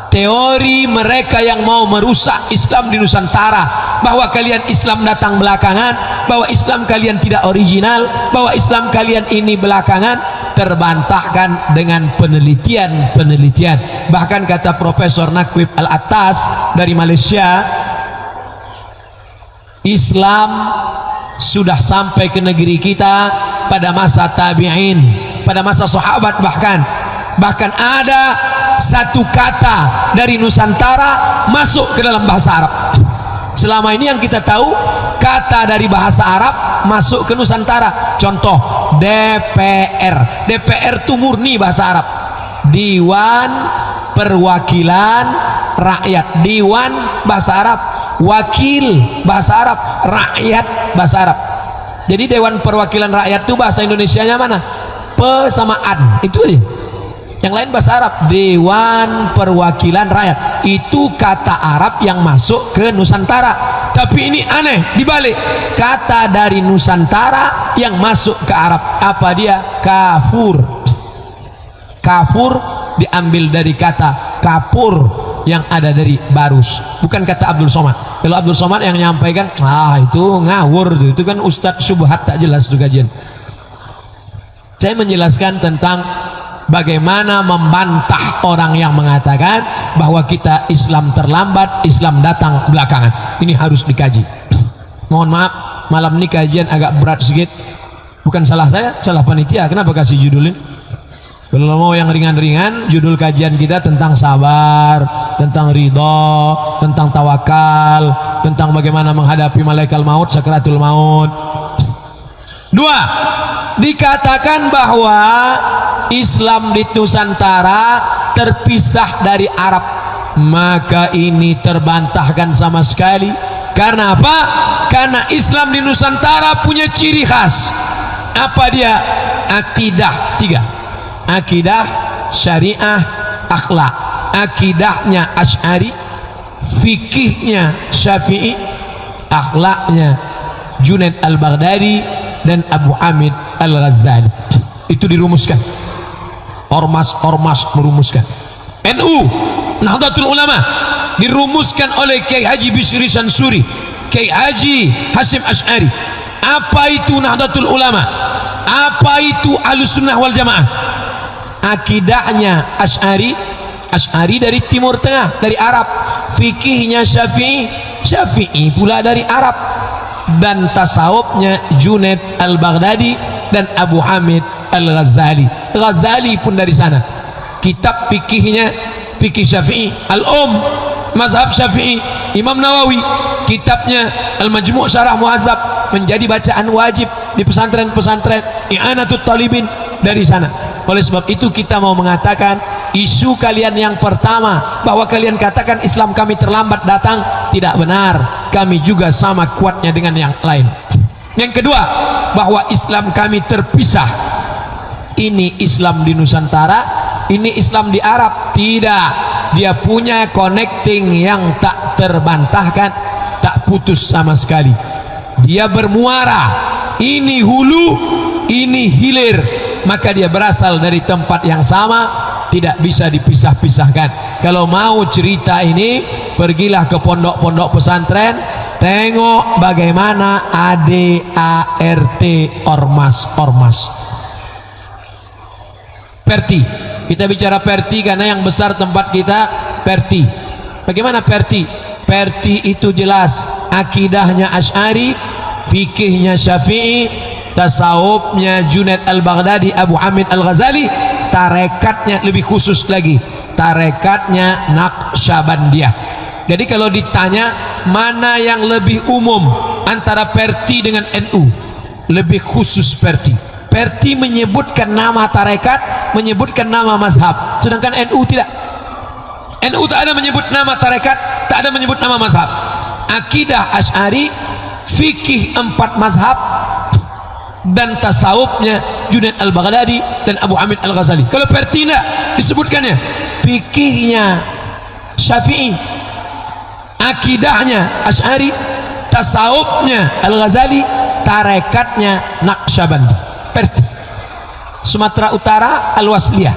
S1: Teori mereka yang mau merusak Islam di Nusantara, bahwa kalian Islam datang belakangan, bahwa Islam kalian tidak original, bahwa Islam kalian ini belakangan, terbantahkan dengan penelitian-penelitian. Bahkan kata Profesor Nakwib Al-Attas dari Malaysia, Islam sudah sampai ke negeri kita pada masa tabi'in, pada masa sahabat. Bahkan ada satu kata dari Nusantara masuk ke dalam bahasa Arab. Selama ini yang kita tahu, kata dari bahasa Arab masuk ke Nusantara. Contoh DPR. DPR itu murni bahasa Arab, Dewan Perwakilan Rakyat. Dewan bahasa Arab, wakil bahasa Arab, rakyat bahasa Arab. Jadi Dewan Perwakilan Rakyat itu bahasa Indonesianya mana? Pesamaan, itu aja. Yang lain bahasa Arab. Dewan Perwakilan Rakyat itu kata Arab yang masuk ke Nusantara. Tapi ini aneh, dibalik, kata dari Nusantara yang masuk ke Arab. Apa dia? Kafur. Kafur diambil dari kata kapur yang ada dari barus, bukan kata Abdul Somad. Kalau Abdul Somad yang nyampaikan, itu ngawur, itu kan Ustadz Subhat, tak jelas itu kajian. Saya menjelaskan tentang bagaimana membantah orang yang mengatakan bahwa kita Islam terlambat, Islam datang belakangan. Ini harus dikaji. Mohon maaf, malam ini kajian agak berat sedikit. Bukan salah saya, salah panitia. Kenapa kasih judul ini? Kalau mau yang ringan-ringan, judul kajian kita tentang sabar, tentang ridho, tentang tawakal, tentang bagaimana menghadapi malaikat maut, sakaratul maut. Dua, dikatakan bahwa Islam di Nusantara terpisah dari Arab. Maka ini terbantahkan sama sekali. Karena apa? Karena Islam di Nusantara punya ciri khas. Apa dia? Akidah tiga. Akidah, syariah, akhlak. Akidahnya Asy'ari, fikihnya Syafi'i, akhlaknya Junaid al-Baghdadi dan Abu Hamid al-Ghazali. Itu dirumuskan. Ormas-ormas merumuskan. NU, Nahdlatul Ulama, dirumuskan oleh Kiai Haji Bisri Sansuri, Kiai Haji Hasyim Asy'ari. Apa itu Nahdlatul Ulama? Apa itu Ahlussunnah wal Jamaah? Akidahnya Asy'ari, Asy'ari dari Timur Tengah, dari Arab. Fikihnya Syafi'i, Syafi'i pula dari Arab. Dan tasawufnya Junaid al-Baghdadi dan Abu Hamid al-Ghazali. Ghazali pun dari sana. Kitab fikihnya fikih Syafi'i, mazhab Syafi'i. Imam Nawawi, kitabnya Al-Majmu' Syarah Muhazzab, menjadi bacaan wajib di pesantren-pesantren. I'anatut Talibin dari sana. Oleh sebab itu kita mau mengatakan isu kalian yang pertama bahwa kalian katakan Islam kami terlambat datang, tidak benar. Kami juga sama kuatnya dengan yang lain. Yang kedua, bahwa Islam kami terpisah. Ini Islam di Nusantara, ini Islam di Arab. Tidak, dia punya connecting yang tak terbantahkan, tak putus sama sekali. Dia bermuara, ini hulu, ini hilir. Maka dia berasal dari tempat yang sama, tidak bisa dipisah-pisahkan. Kalau mau cerita ini, pergilah ke pondok-pondok pesantren, tengok bagaimana ADART ormas-ormas. Perti, kita bicara Perti karena yang besar tempat kita Perti. Bagaimana Perti? Perti itu jelas akidahnya Asy'ari, fikihnya Syafi'i, tasawufnya Junaid al-Baghdadi, Abu Hamid al-Ghazali, tarekatnya lebih khusus lagi, tarekatnya Naqsyabandiyah. Jadi kalau ditanya mana yang lebih umum antara Perti dengan NU, lebih khusus Perti. Perti menyebutkan nama tarekat, menyebutkan nama mazhab, sedangkan NU tidak. NU tak ada menyebut nama tarekat, tak ada menyebut nama mazhab. Akidah Asy'ari, fikih 4 mazhab, dan tasawufnya Junaid al-Baghdadi dan Abu Hamid al-Ghazali. Kalau Perti tidak disebutkannya, fikihnya Syafi'i, akidahnya Asy'ari, tasawufnya al-Ghazali, tarekatnya Naqsyabandi. Perti. Sumatera Utara Al-Wasliyah,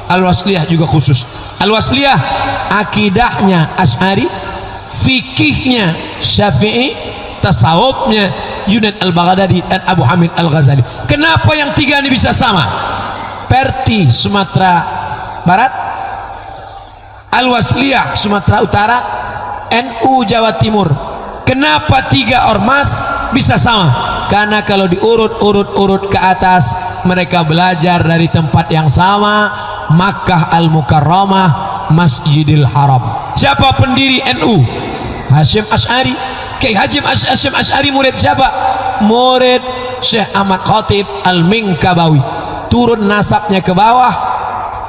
S1: Al-Wasliyah juga khusus. Al-Wasliyah akidahnya Asy'ari, fikihnya Syafi'i, tasawufnya Junaid al-Baghdadi dan Abu Hamid al-Ghazali. Kenapa yang 3 ini bisa sama? Perti Sumatera Barat, Al-Wasliyah Sumatera Utara, NU Jawa Timur. Kenapa 3 ormas bisa sama? Karena kalau diurut-urut ke atas, mereka belajar dari tempat yang sama, Makkah Al-Mukarramah, Masjidil Haram. Siapa pendiri NU? Hasyim Asy'ari. Kiai Haji Hasyim Asy'ari murid siapa? Murid Syekh Ahmad Khatib Al-Minkabawi. Turun nasabnya ke bawah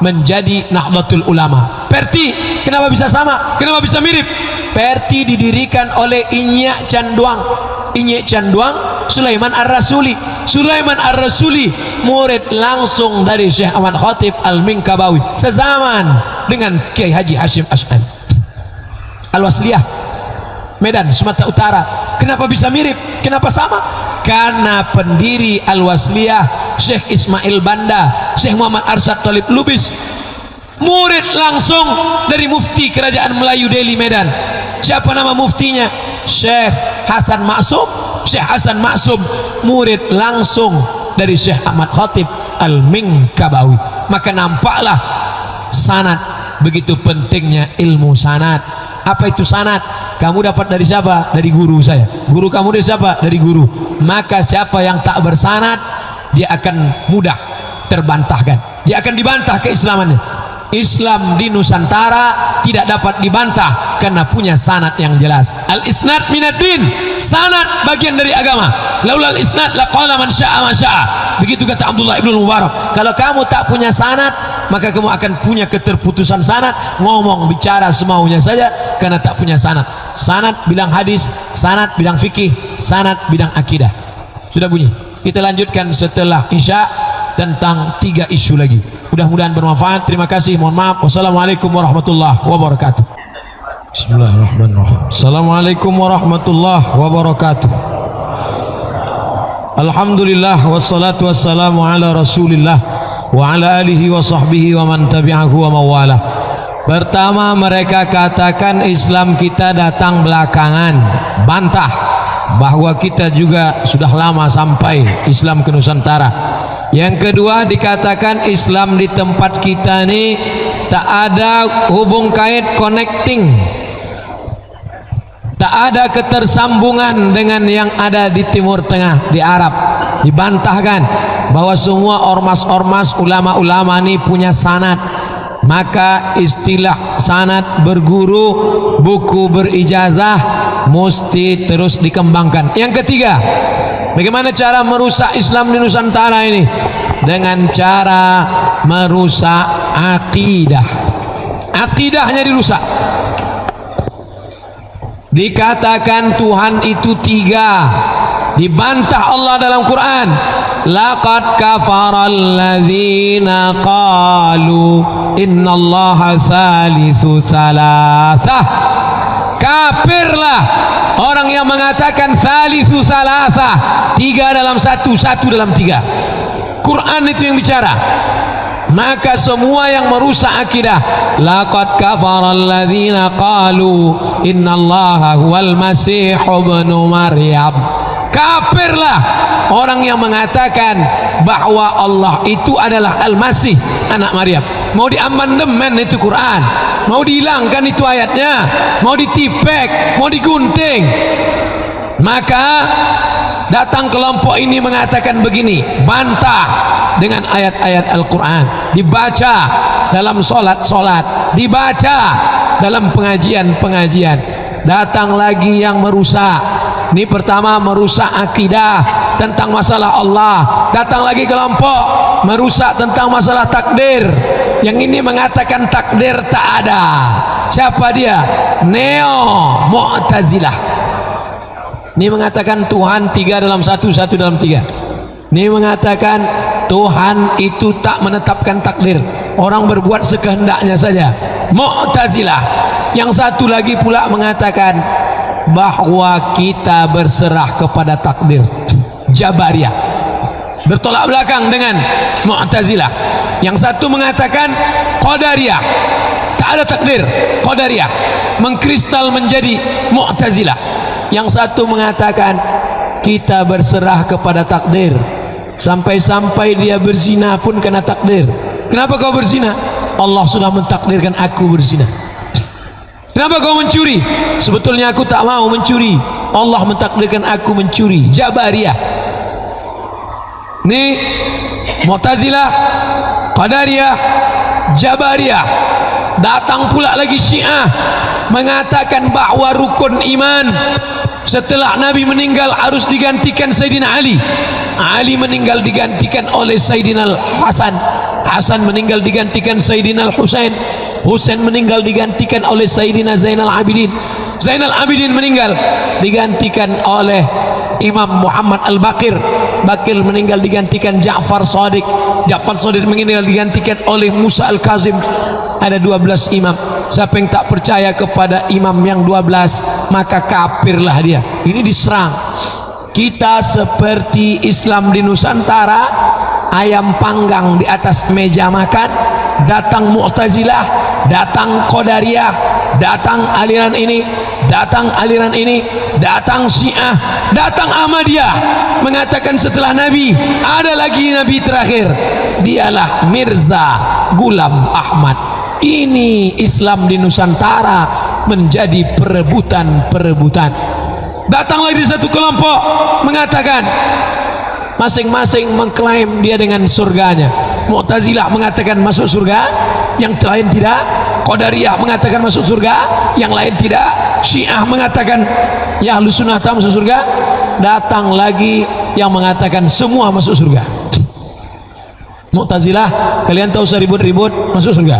S1: menjadi Nahdlatul Ulama. Perti kenapa bisa sama? Kenapa bisa mirip? Perti didirikan oleh Inyak Canduang Sulaiman Ar-Rasuli. Sulaiman Ar-Rasuli murid langsung dari Syekh Ahmad Khatib Al-Minkabawi, sezaman dengan Kiai Haji Hashim Asy'ari. Al-Wasliyah Medan, Sumatera Utara. Kenapa bisa mirip? Kenapa sama? Karena pendiri Al-Wasliyah Syekh Ismail Banda, Syekh Muhammad Arsyad Talib Lubis, murid langsung dari mufti Kerajaan Melayu Delhi Medan. Siapa nama muftinya? Syekh Hasan Maksum. Syekh Hasan Maksum murid langsung dari Syekh Ahmad Khatib Al-Minkabawi. Maka nampaklah sanad, begitu pentingnya ilmu sanad. Apa itu sanad? Kamu dapat dari siapa? Dari guru saya. Guru kamu dari siapa? Dari guru. Maka siapa yang tak bersanad, dia akan mudah terbantahkan, dia akan dibantah keislamannya. Islam di Nusantara tidak dapat dibantah karena punya sanad yang jelas. Al-isnad minad din, sanad bagian dari agama. Laulal isnad laqala man syaa ma syaa. Begitu kata Abdullah ibn Mubarak. Kalau kamu tak punya sanad, maka kamu akan punya keterputusan sanad, ngomong bicara semaunya saja karena tak punya sanad. Sanad bilang hadis, sanad bilang fikih, sanad bidang akidah. Sudah bunyi. Kita lanjutkan setelah Isya tentang 3 isu lagi. Mudah-mudahan bermanfaat. Terima kasih. Mohon maaf. Wassalamualaikum warahmatullahi wabarakatuh. Bismillahirrahmanirrahim. Assalamualaikum warahmatullahi wabarakatuh. Alhamdulillah wassalatu wassalamu ala Rasulillah wa ala alihi wa sahbihi wa man tabi'ahu wa mawala. Pertama, mereka katakan Islam kita datang belakangan, bantah bahwa kita juga sudah lama sampai Islam ke Nusantara. Yang kedua, dikatakan Islam di tempat kita ini tak ada hubung kait, connecting, tak ada ketersambungan dengan yang ada di Timur Tengah, di Arab. Dibantahkan bahwa semua ormas-ormas, ulama-ulama ini punya sanad. Maka istilah sanad berguru, buku berijazah mesti terus dikembangkan. Yang ketiga, bagaimana cara merusak Islam di Nusantara ini? Dengan cara merusak akidah. Akidahnya dirusak. Dikatakan Tuhan itu 3. Dibantah Allah dalam Quran. Laqad kafaral ladzina qalu innallaha salisu salasah. Kafirlah orang yang mengatakan salisu salasah, 3 dalam 1, 1 dalam 3. Quran itu yang bicara. Maka semua yang merusak akidah, laqad kafaral ladzina qalu innallaha huwal masih ibnu maryam. Kafirlah orang yang mengatakan bahwa Allah itu adalah Al-Masih, anak Maryam. Mau diamandemen itu Quran, mau dihilangkan itu ayatnya, mau ditipek, mau digunting. Maka datang kelompok ini mengatakan begini, bantah dengan ayat-ayat Al-Quran, dibaca dalam solat-solat, dibaca dalam pengajian-pengajian. Datang lagi yang merusak. Ini pertama merusak akidah tentang masalah Allah. Datang lagi kelompok merusak tentang masalah takdir. Yang ini mengatakan takdir tak ada. Siapa dia? Neo Mu'tazilah. Ini mengatakan Tuhan 3 dalam 1, 1 dalam 3. Ini mengatakan Tuhan itu tak menetapkan takdir, orang berbuat sekehendaknya saja. Mu'tazilah. Yang satu lagi pula mengatakan bahwa kita berserah kepada takdir. Jabariyah. Bertolak belakang dengan Mu'tazilah. Yang satu mengatakan Qadariyah, tak ada takdir, Qadariyah. Mengkristal menjadi Mu'tazilah. Yang satu mengatakan kita berserah kepada takdir. Sampai-sampai dia berzina pun kena takdir. Kenapa kau berzina? Allah sudah mentakdirkan aku berzina. Kenapa kau mencuri? Sebetulnya aku tak mau mencuri, Allah mentakdirkan aku mencuri. Jabariyah. Ini Mu'tazilah, Qadariyah, Jabariyah. Datang pula lagi Syiah mengatakan bahwa rukun iman setelah Nabi meninggal harus digantikan Sayyidina Ali. Ali meninggal digantikan oleh Sayyidina Hasan. Hasan meninggal digantikan Sayyidina Husain. Husain meninggal digantikan oleh Sayyidina Zainal Abidin. Zainal Abidin meninggal digantikan oleh Imam Muhammad Al-Baqir. Bakir meninggal digantikan Ja'far Shadiq. Ja'far Shadiq meninggal digantikan oleh Musa Al-Kazim. Ada 12 imam. Siapa yang tak percaya kepada imam yang 12, maka kafirlah dia. Ini diserang. Kita seperti Islam di Nusantara, ayam panggang di atas meja makan. Datang Mu'tazilah, datang Qadariyah, datang aliran ini, datang aliran ini, datang Syiah, datang Ahmadiyah, mengatakan setelah Nabi ada lagi Nabi terakhir, dialah Mirza Ghulam Ahmad. Ini Islam di Nusantara menjadi perebutan-perebutan. Datang lagi satu kelompok mengatakan masing-masing mengklaim dia dengan surganya. Mu'tazilah mengatakan masuk surga, yang lain tidak. Qadariyah mengatakan masuk surga, yang lain tidak. Syiah mengatakan ya Ahlus Sunnah tak masuk surga. Datang lagi yang mengatakan semua masuk surga. Mu'tazilah, kalian tak usah ribut-ribut, masuk surga.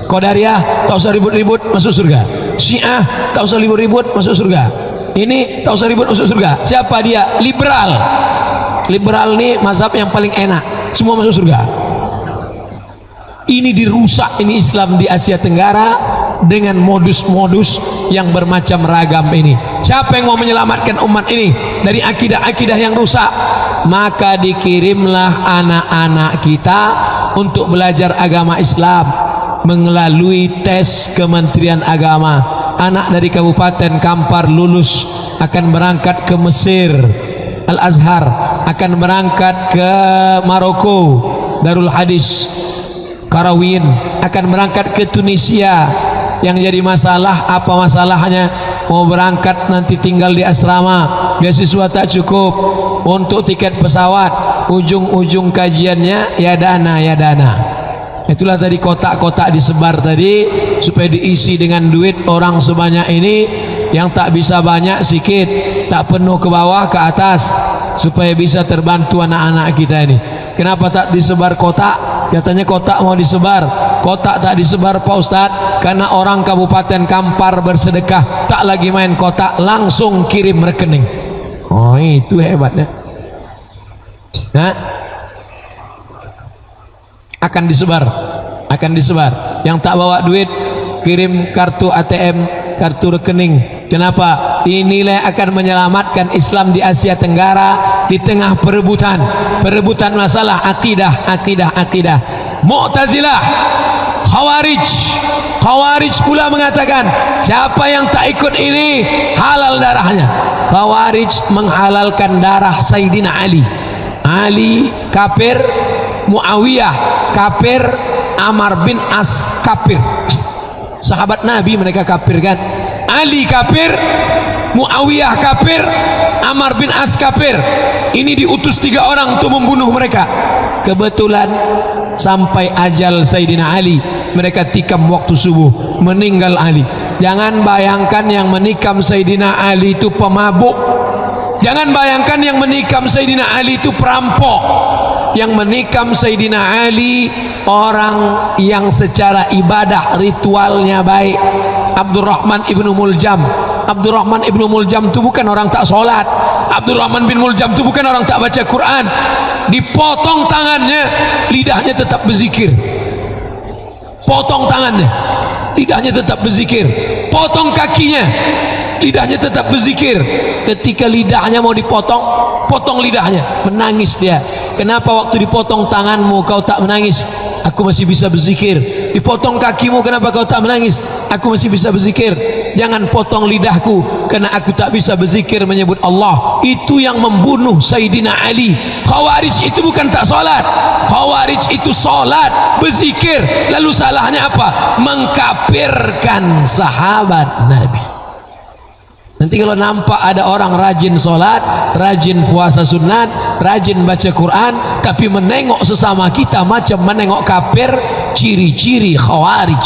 S1: Qadariyah, tak usah ribut-ribut, masuk surga. Syiah, tak usah ribut-ribut, masuk surga. Ini tak usah ribut, masuk surga. Siapa dia? Liberal. Liberal ini mazhab yang paling enak, semua masuk surga. Ini dirusak, ini Islam di Asia Tenggara dengan modus-modus yang bermacam ragam ini. Siapa yang mau menyelamatkan umat ini dari akidah-akidah yang rusak? Maka dikirimlah anak-anak kita untuk belajar agama Islam melalui tes Kementerian Agama. Anak dari Kabupaten Kampar lulus akan berangkat ke Mesir, Al-Azhar, akan berangkat ke Maroko, Darul Hadis, Karawin, akan berangkat ke Tunisia. Yang jadi masalah, apa masalahnya? Mau berangkat nanti tinggal di asrama, beasiswa tak cukup, untuk tiket pesawat ujung-ujung kajiannya ya dana. Itulah tadi kotak-kotak disebar tadi supaya diisi dengan duit orang sebanyak ini, yang tak bisa banyak sikit, tak penuh ke bawah ke atas, supaya bisa terbantu anak-anak kita ini. Kenapa tak disebar kotak? Katanya kotak mau disebar, kotak tak disebar Pak Ustadz, karena orang Kabupaten Kampar bersedekah, tak lagi main kotak, langsung kirim rekening. Oh, itu hebatnya. Nah, akan disebar. Yang tak bawa duit kirim kartu ATM, kartu rekening. Kenapa? Inilah akan menyelamatkan Islam di Asia Tenggara di tengah perebutan masalah akidah. Mu'tazilah, Khawarij pula mengatakan siapa yang tak ikut ini halal darahnya. Khawarij menghalalkan darah Sayyidina Ali kafir, Muawiyah kafir, Amr bin As kafir. Sahabat Nabi mereka kafir kan? Ali kafir, Muawiyah kafir, Amr bin As kafir. Ini diutus 3 orang untuk membunuh mereka. Kebetulan sampai ajal Sayyidina Ali, mereka tikam waktu subuh, meninggal Ali. Jangan bayangkan yang menikam Sayyidina Ali itu pemabuk. Jangan bayangkan yang menikam Sayyidina Ali itu perampok. Yang menikam Sayyidina Ali orang yang secara ibadah ritualnya baik. Abdurrahman ibnu Muljam. Abdurrahman ibnu Muljam itu bukan orang tak sholat. Abdurrahman bin Muljam itu bukan orang tak baca Quran. Dipotong tangannya, lidahnya tetap berzikir. Potong tangannya, lidahnya tetap berzikir. Potong kakinya, lidahnya tetap berzikir. Ketika lidahnya mau dipotong, potong lidahnya, menangis dia. Kenapa waktu dipotong tanganmu kau tak menangis? Aku masih bisa berzikir. Dipotong kakimu, kenapa kau tak menangis? Aku masih bisa berzikir. Jangan potong lidahku, karena aku tak bisa berzikir menyebut Allah. Itu yang membunuh Sayyidina Ali. Khawarij itu bukan tak solat. Khawarij itu solat, berzikir. Lalu salahnya apa? Mengkafirkan sahabat Nabi. Nanti kalau nampak ada orang rajin solat, rajin puasa sunat, rajin baca Quran, tapi menengok sesama kita macam menengok kafir, ciri-ciri Khawarij.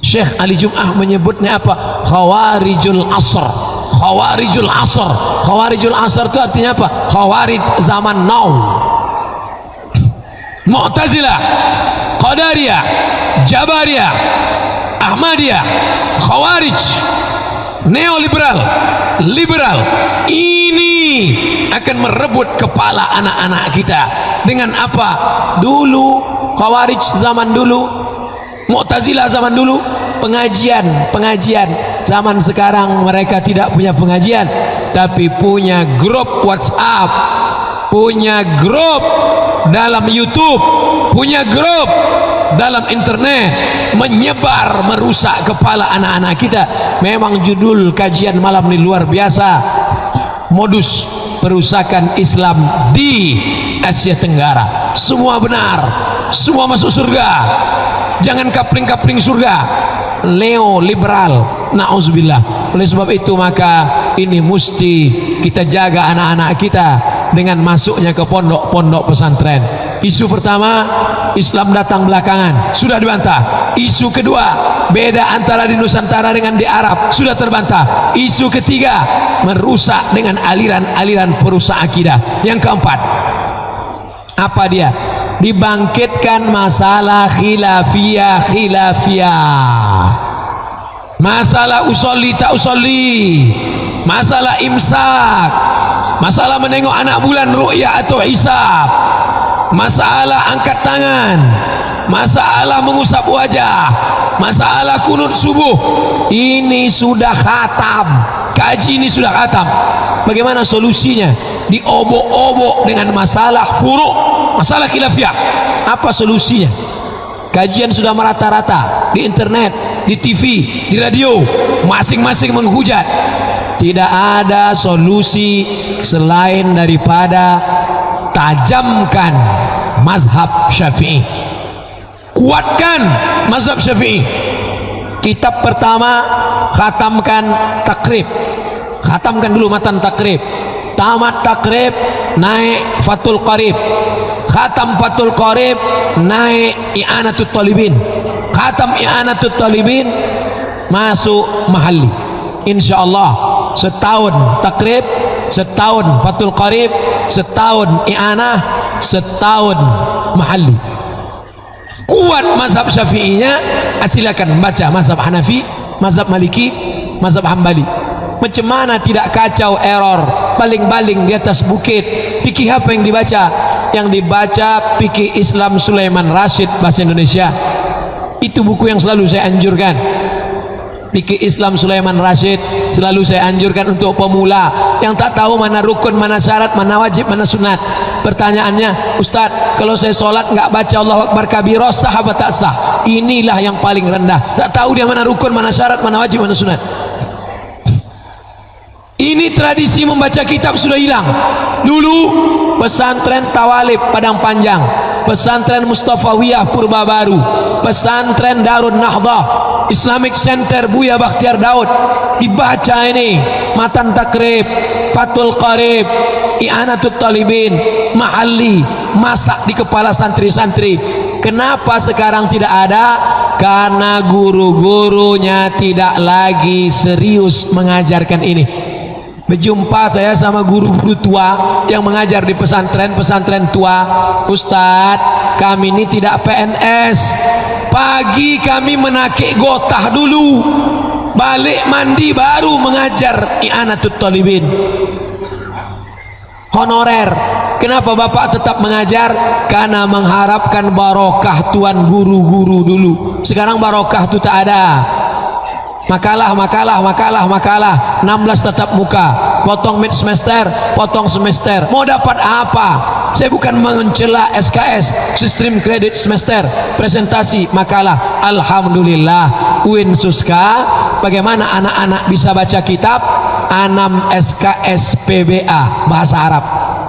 S1: Syekh Ali Jum'ah menyebutnya apa? Khawarijul Asr. Khawarijul Asr. Khawarijul Asr itu artinya apa? Khawarij zaman now. Mu'tazilah, Qadariyah, Jabariyah, Ahmadiyah, Khawarij, neoliberal, liberal, ini akan merebut kepala anak-anak kita. Dengan apa? Dulu Khawarij zaman dulu, Mu'tazilah zaman dulu, pengajian. Zaman sekarang mereka tidak punya pengajian, tapi punya grup WhatsApp, punya grup dalam YouTube, punya grup dalam internet, menyebar, merusak kepala anak-anak kita. Memang judul kajian malam ini luar biasa, modus perusakan Islam di Asia Tenggara. Semua benar, semua masuk surga, jangan kapling-kapling surga, neoliberal, na'udzubillah. Oleh sebab itu maka ini mesti kita jaga anak-anak kita dengan masuknya ke pondok-pondok pesantren. Isu pertama, Islam datang belakangan, sudah dibantah. Isu kedua, beda antara di Nusantara dengan di Arab, sudah terbantah. Isu ketiga, merusak dengan aliran-aliran perusak akidah. Yang keempat, apa dia? Dibangkitkan masalah khilafiyah, masalah usolli tak usolli, masalah imsak, masalah menengok anak bulan ru'yah atau hisab, masalah angkat tangan, masalah mengusap wajah, masalah kunut subuh. Ini sudah khatam, kaji ini sudah khatam. Bagaimana solusinya? Diobok-obok dengan masalah furu', masalah khilafiyah. Apa solusinya? Kajian sudah merata-rata di internet, di TV, di radio, masing-masing menghujat. Tidak ada solusi selain daripada tajamkan mazhab Syafi'i, kuatkan mazhab Syafi'i. Kitab pertama, khatamkan takrib, khatamkan dulu matan takrib. Tamat takrib, naik Fathul Qarib. Khatam Fathul Qarib, naik I'anatul Talibin. Khatam I'anatul Talibin, masuk Mahalli. InsyaAllah setahun takrib, setahun Fathul Qarib, setahun I'anah, setahun Mahalli. Kuat mazhab Syafi'inya, silakan baca mazhab Hanafi, mazhab Maliki, mazhab Hambali. Macam mana tidak kacau, error, baling-baling di atas bukit. Fikih apa yang dibaca? Yang dibaca fikih Islam Sulaiman Rashid bahasa Indonesia. Itu buku yang selalu saya anjurkan. Fikih Islam Sulaiman Rashid selalu saya anjurkan untuk pemula yang tak tahu mana rukun, mana syarat, mana wajib, mana sunat. Pertanyaannya, Ustaz, kalau saya sholat nggak baca Allahu Akbar kabira, sah apa tak sah? Inilah yang paling rendah. Tak tahu dia mana rukun, mana syarat, mana wajib, mana sunat. Ini tradisi membaca kitab sudah hilang. Dulu pesantren Tawalib Padang Panjang, pesantren Mustafawiyah Purba Baru, pesantren Darun Nahdah, Islamic Center Buya Bakhtiar Daud, dibaca ini matan takrib, Fathul Qarib, I'anatul Talibin, Mahalli, masak di kepala santri-santri. Kenapa sekarang tidak ada? Karena guru-gurunya tidak lagi serius mengajarkan ini. Berjumpa saya sama guru-guru tua yang mengajar di pesantren-pesantren tua. Ustadz, kami ini tidak PNS. Pagi kami menakik gotah dulu, balik mandi baru mengajar I'anatul Talibin. Honorer. Kenapa Bapak tetap mengajar? Karena mengharapkan barokah tuan guru-guru dulu. Sekarang barokah itu tak ada. Makalah 16 tatap muka, potong mid semester, potong semester. Mau dapat apa? Saya bukan mencela SKS, sistem kredit semester, presentasi makalah. Alhamdulillah, UIN Suska. Bagaimana anak-anak bisa baca kitab? 6 SKS PBA bahasa Arab.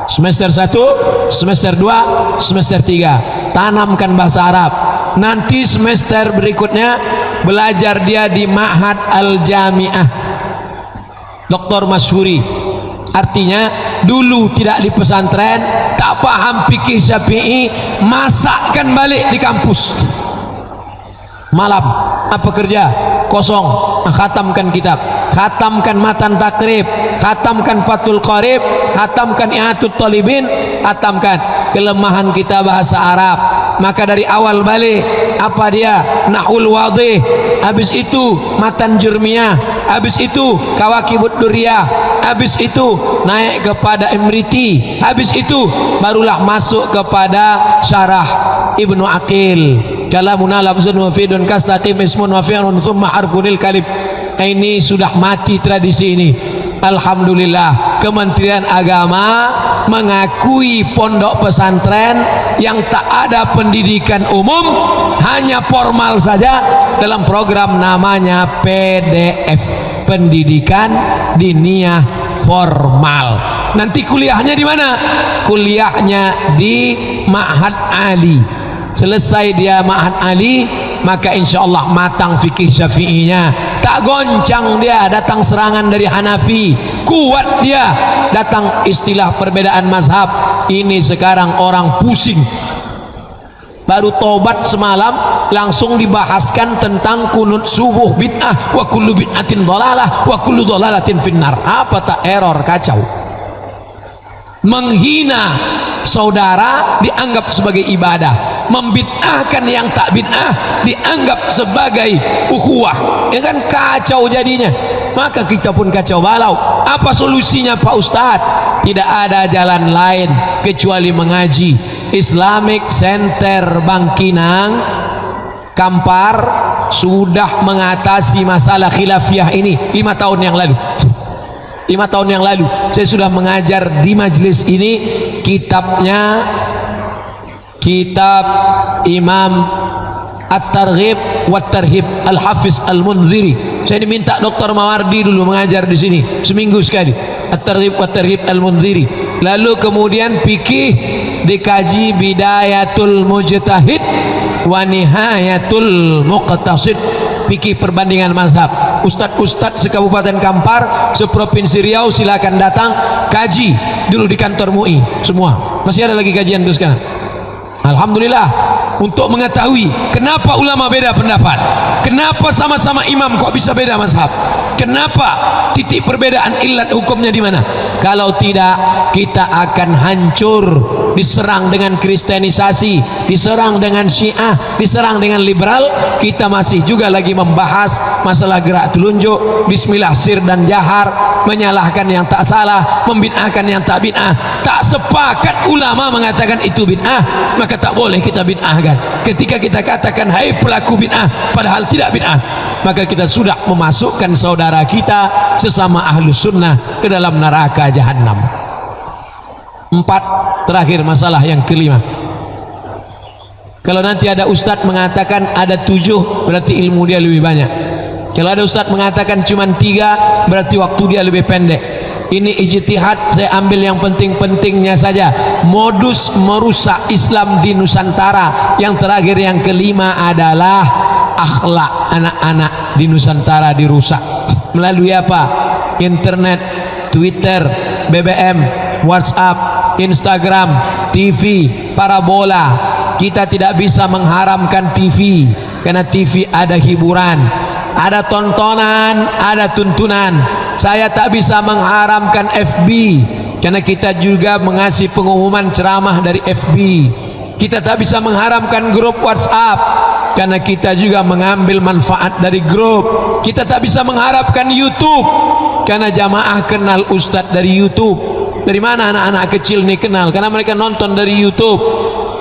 S1: Semester 1, semester 2, semester 3. Tanamkan bahasa Arab. Nanti semester berikutnya belajar dia di Ma'had Al-Jami'ah Dr. Masyhuri. Artinya dulu tidak di pesantren, tak paham fikih Syafi'i, masakkan balik di kampus. Malam apa kerja? Kosong. khatamkan kitab, khatamkan matan takrib, khatamkan fatul qarib, khatamkan i'atut talibin, khatamkan. Kelemahan kita bahasa Arab, maka dari awal balik apa dia? Nahul wadih, habis itu matan jurmiyah, habis itu kawakibud duriyah, habis itu naik kepada Imriti, habis itu barulah masuk kepada syarah Ibnu Aqil, kalamun lafzun mufidun kastaqim ismun wa fi'lun summa harfunil kalim. Ini sudah mati tradisi ini. Alhamdulillah, Kementerian Agama mengakui pondok pesantren yang tak ada pendidikan umum, hanya formal saja dalam program namanya PDF, pendidikan diniyah formal. Nanti kuliahnya di mana? Kuliahnya di Ma'had Ali. Selesai dia Ma'had Ali, maka insya Allah matang fikih syafi'inya, tak goncang dia datang serangan dari Hanafi, kuat dia datang istilah perbedaan mazhab. Ini sekarang orang pusing, baru tobat semalam langsung dibahaskan tentang kunut subuh bid'ah, wa kullu bid'atin dhalalah wa kullu dhalalatin finnar. Apa tak error, kacau. Menghina saudara dianggap sebagai ibadah, membid'ahkan yang tak bid'ah dianggap sebagai ukhuwah, ya kan, kacau jadinya. Maka kita pun kacau balau. Apa solusinya Pak Ustadz? Tidak ada jalan lain kecuali mengaji. Islamic Center Bangkinang Kampar sudah mengatasi masalah khilafiyah ini 5 tahun yang lalu. 5 tahun yang lalu saya sudah mengajar di majelis ini. Kitabnya kitab Imam At-Targhib wa Tarhib Al-Hafiz Al-Munziri. Saya diminta Dr. Mawardi dulu mengajar di sini seminggu sekali, At-Targhib wa Tarhib Al-Munziri. Lalu kemudian fikih dikaji Bidayatul Mujtahid wa Nihayatul Muqtasid, fikih perbandingan mazhab. Ustadz-ustadz sekabupaten Kampar, seprovinsi Riau silakan datang kaji dulu di kantor MUI semua. Masih ada lagi kajian terus sekarang. Alhamdulillah, untuk mengetahui kenapa ulama beda pendapat, kenapa sama-sama imam kok bisa beda mazhab, kenapa, titik perbedaan ilat hukumnya di mana. Kalau tidak, kita akan hancur, diserang dengan kristenisasi, diserang dengan syiah, diserang dengan liberal. Kita masih juga lagi membahas masalah gerak telunjuk, bismillah sir dan jahar, menyalahkan yang tak salah, membid'ahkan yang tak bid'ah. Tak sepakat ulama mengatakan itu bid'ah, maka tak boleh kita bid'ahkan. Ketika kita katakan hai pelaku bid'ah padahal tidak bid'ah, maka kita sudah memasukkan saudara kita sesama ahlus sunnah ke dalam neraka jahannam. 4, terakhir masalah yang kelima. Kalau nanti ada ustadz mengatakan ada 7, berarti ilmu dia lebih banyak. Kalau ada ustadz mengatakan cuma 3, berarti waktu dia lebih pendek. Ini ijtihad, saya ambil yang penting-pentingnya saja. Modus merusak Islam di Nusantara. Yang terakhir, yang kelima adalah akhlak anak-anak di Nusantara dirusak. Melalui apa? Internet, Twitter, BBM, WhatsApp, Instagram, TV, parabola. Kita tidak bisa mengharamkan TV, karena TV ada hiburan, ada tontonan, ada tuntunan. Saya tak bisa mengharamkan FB, karena kita juga mengasih pengumuman ceramah dari FB. Kita tak bisa mengharamkan grup WhatsApp, karena kita juga mengambil manfaat dari grup. Kita tak bisa mengharapkan YouTube, karena jamaah kenal ustadz dari YouTube. Dari mana anak-anak kecil ini kenal? Karena mereka nonton dari YouTube.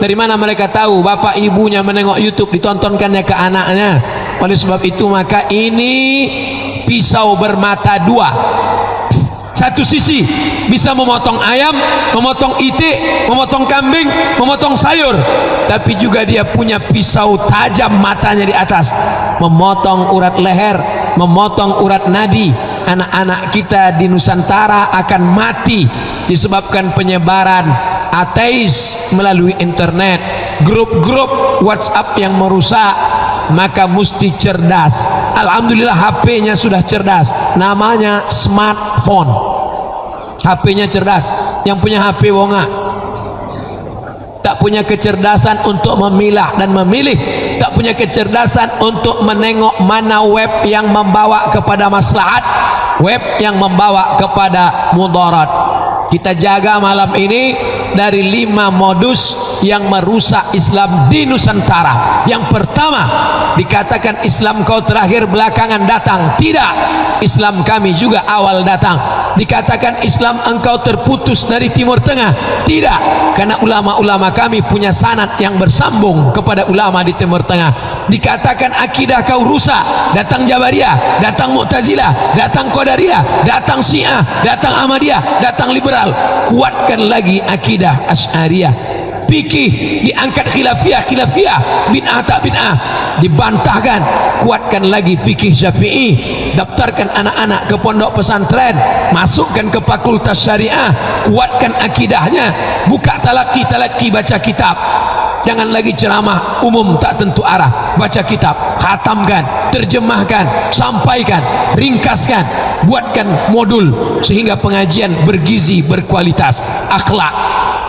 S1: Dari mana mereka tahu bapak ibunya menengok YouTube ditontonkannya ke anaknya? Oleh sebab itu, maka ini pisau bermata dua. Satu sisi bisa memotong ayam, memotong itik, memotong kambing, memotong sayur, tapi juga dia punya pisau tajam matanya di atas, memotong urat leher, memotong urat nadi. Anak-anak kita di Nusantara akan mati disebabkan penyebaran ateis melalui internet, grup-grup WhatsApp yang merusak. Maka mesti cerdas. Alhamdulillah HP-nya sudah cerdas, namanya smartphone. HP-nya cerdas. Yang punya HP wonga, tak punya kecerdasan untuk memilah dan memilih, tak punya kecerdasan untuk menengok mana web yang membawa kepada maslahat, web yang membawa kepada mudarat. Kita jaga malam ini dari 5 modus yang merusak Islam di Nusantara. Yang pertama, dikatakan Islam kau terakhir belakangan datang. Tidak, Islam kami juga awal datang. Dikatakan Islam engkau terputus dari Timur Tengah. Tidak, karena ulama-ulama kami punya sanad yang bersambung kepada ulama di Timur Tengah. Dikatakan akidah kau rusak, datang Jabariyah, datang Mu'tazilah, datang Qadariyah, datang Syiah, datang Ahmadiyah, datang liberal. Kuatkan lagi akidah Asy'ariyah. Fikih diangkat khilafiyah, bid'ah tak bid'ah dibantahkan. Kuatkan lagi fikih Syafi'i, daftarkan anak-anak ke pondok pesantren, masukkan ke fakultas syariah, kuatkan akidahnya. Buka talaki baca kitab. Jangan lagi ceramah umum tak tentu arah. Baca kitab, khatamkan, terjemahkan, sampaikan, ringkaskan, buatkan modul sehingga pengajian bergizi, berkualitas, akhlak.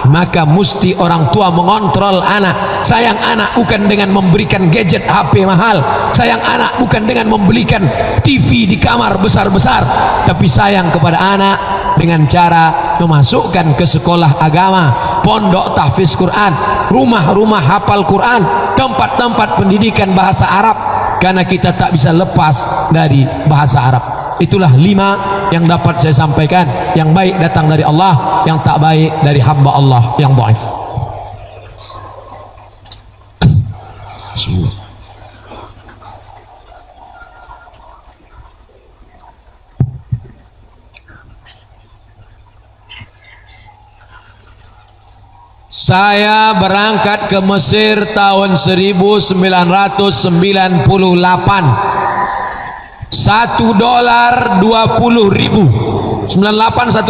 S1: Maka mesti orang tua mengontrol anak. Sayang anak bukan dengan memberikan gadget HP mahal, sayang anak bukan dengan membelikan TV di kamar besar-besar, tapi sayang kepada anak dengan cara memasukkan ke sekolah agama, pondok tahfiz Quran, rumah-rumah hafal Quran, tempat-tempat pendidikan bahasa Arab, karena kita tak bisa lepas dari bahasa Arab. Itulah 5 yang dapat saya sampaikan. Yang baik datang dari Allah, yang tak baik dari hamba Allah yang dhaif. Bismillah. Saya berangkat ke Mesir tahun 1998. $1 20.000. 98 $1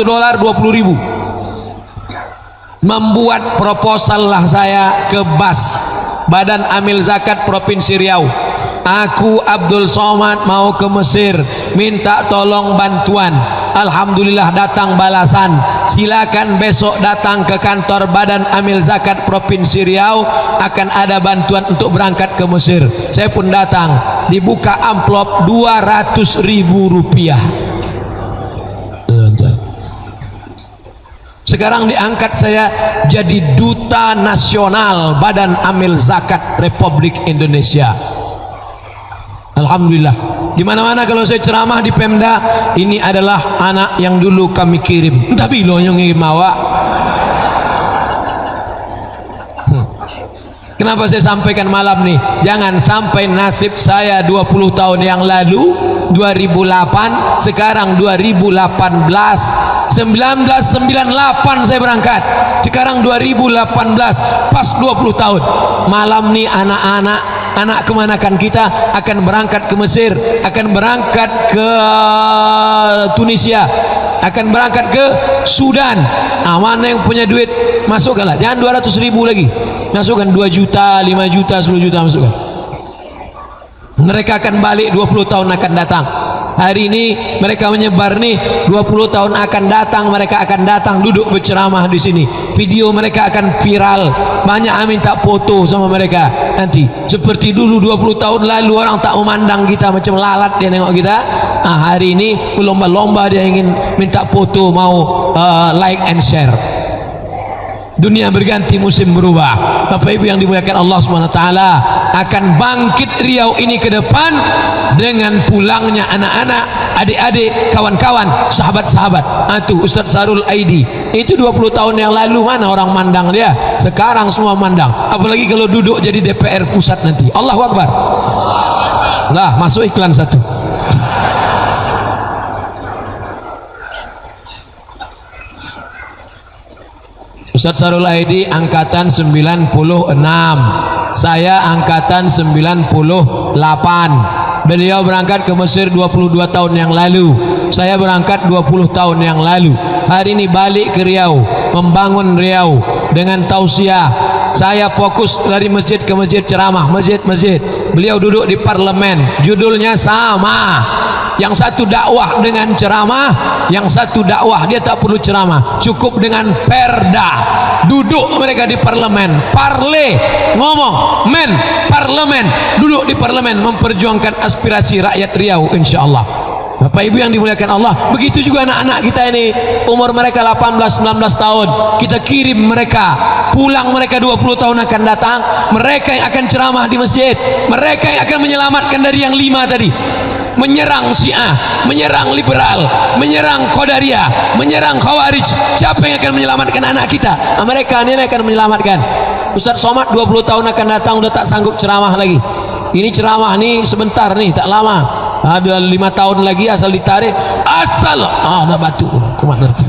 S1: 20.000. Membuat proposal lah saya ke BAS, Badan Amil Zakat Provinsi Riau. Aku Abdul Somad mau ke Mesir, minta tolong bantuan. Alhamdulillah datang balasan. Silakan besok datang ke kantor Badan Amil Zakat Provinsi Riau, akan ada bantuan untuk berangkat ke Mesir. Saya pun datang, dibuka amplop Rp200.000. Sekarang diangkat saya jadi duta nasional Badan Amil Zakat Republik Indonesia. Alhamdulillah. Di mana-mana kalau saya ceramah di Pemda, ini adalah anak yang dulu kami kirim. Tapi lo yang ngirim awak. Kenapa saya sampaikan malam nih? Jangan sampai nasib saya 20 tahun yang lalu, 2008, sekarang 2018. 1998 saya berangkat, sekarang 2018, pas 20 tahun. Malam nih anak kemanakan kita akan berangkat ke Mesir, akan berangkat ke Tunisia, akan berangkat ke Sudan. Mana yang punya duit masukkanlah, jangan 200.000 lagi, masukkan 2 juta, 5 juta, 10 juta masukkan. Mereka akan balik 20 tahun akan datang. Hari ini mereka menyebar nih, 20 tahun akan datang mereka akan datang duduk berceramah di sini. Video mereka akan viral, banyak minta foto sama mereka. Nanti seperti dulu 20 tahun lalu orang tak memandang kita, macam lalat dia nengok kita. Hari ini berlomba-lomba dia ingin minta foto, mau like and share. Dunia berganti, musim berubah. Bapak Ibu yang dimuliakan Allah SWT, akan bangkit Riau ini ke depan dengan pulangnya anak-anak, adik-adik, kawan-kawan, sahabat-sahabat. Itu Ustaz Sarul Aidi, itu 20 tahun yang lalu mana orang mandang dia, sekarang semua mandang. Apalagi kalau duduk jadi DPR pusat nanti. Allahu Akbar. Lah, masuk iklan satu. Ustaz Sarul Aidi angkatan 96, saya angkatan 98. Beliau berangkat ke Mesir 22 tahun yang lalu, saya berangkat 20 tahun yang lalu. Hari ini balik ke Riau, membangun Riau dengan tausiah. Saya fokus dari masjid ke masjid, ceramah masjid-masjid. Beliau duduk di parlemen, judulnya sama, yang satu dakwah dengan ceramah, yang satu dakwah dia tak perlu ceramah, cukup dengan perda. Duduk mereka di parlemen, parle, ngomong, men, parlemen, duduk di parlemen memperjuangkan aspirasi rakyat Riau, insyaallah. Bapak Ibu yang dimuliakan Allah, begitu juga anak-anak kita ini, umur mereka 18-19 tahun, kita kirim mereka pulang, mereka 20 tahun akan datang, mereka yang akan ceramah di masjid, mereka yang akan menyelamatkan dari yang 5 tadi, menyerang Syiah, menyerang liberal, menyerang Qadariyah, menyerang Khawarij. Siapa yang akan menyelamatkan anak kita? Mereka ini akan menyelamatkan. Ustaz Somad 20 tahun akan datang, udah tak sanggup ceramah lagi. Ini ceramah nih sebentar nih, tak lama. Ada 5 tahun lagi asal ditarik, asal ada batu kumat ngerti.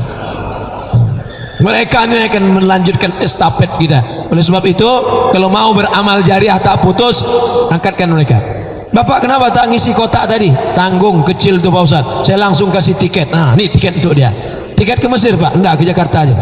S1: Mereka ini akan melanjutkan estafet kita. Oleh sebab itu, kalau mau beramal jariah tak putus, angkatkan mereka. Bapak kenapa tak ngisi kotak tadi? Tanggung kecil tuh Pak Ustaz. Saya langsung kasih tiket. Nah, ini tiket untuk dia. Tiket ke Mesir Pak? Enggak, ke Jakarta aja.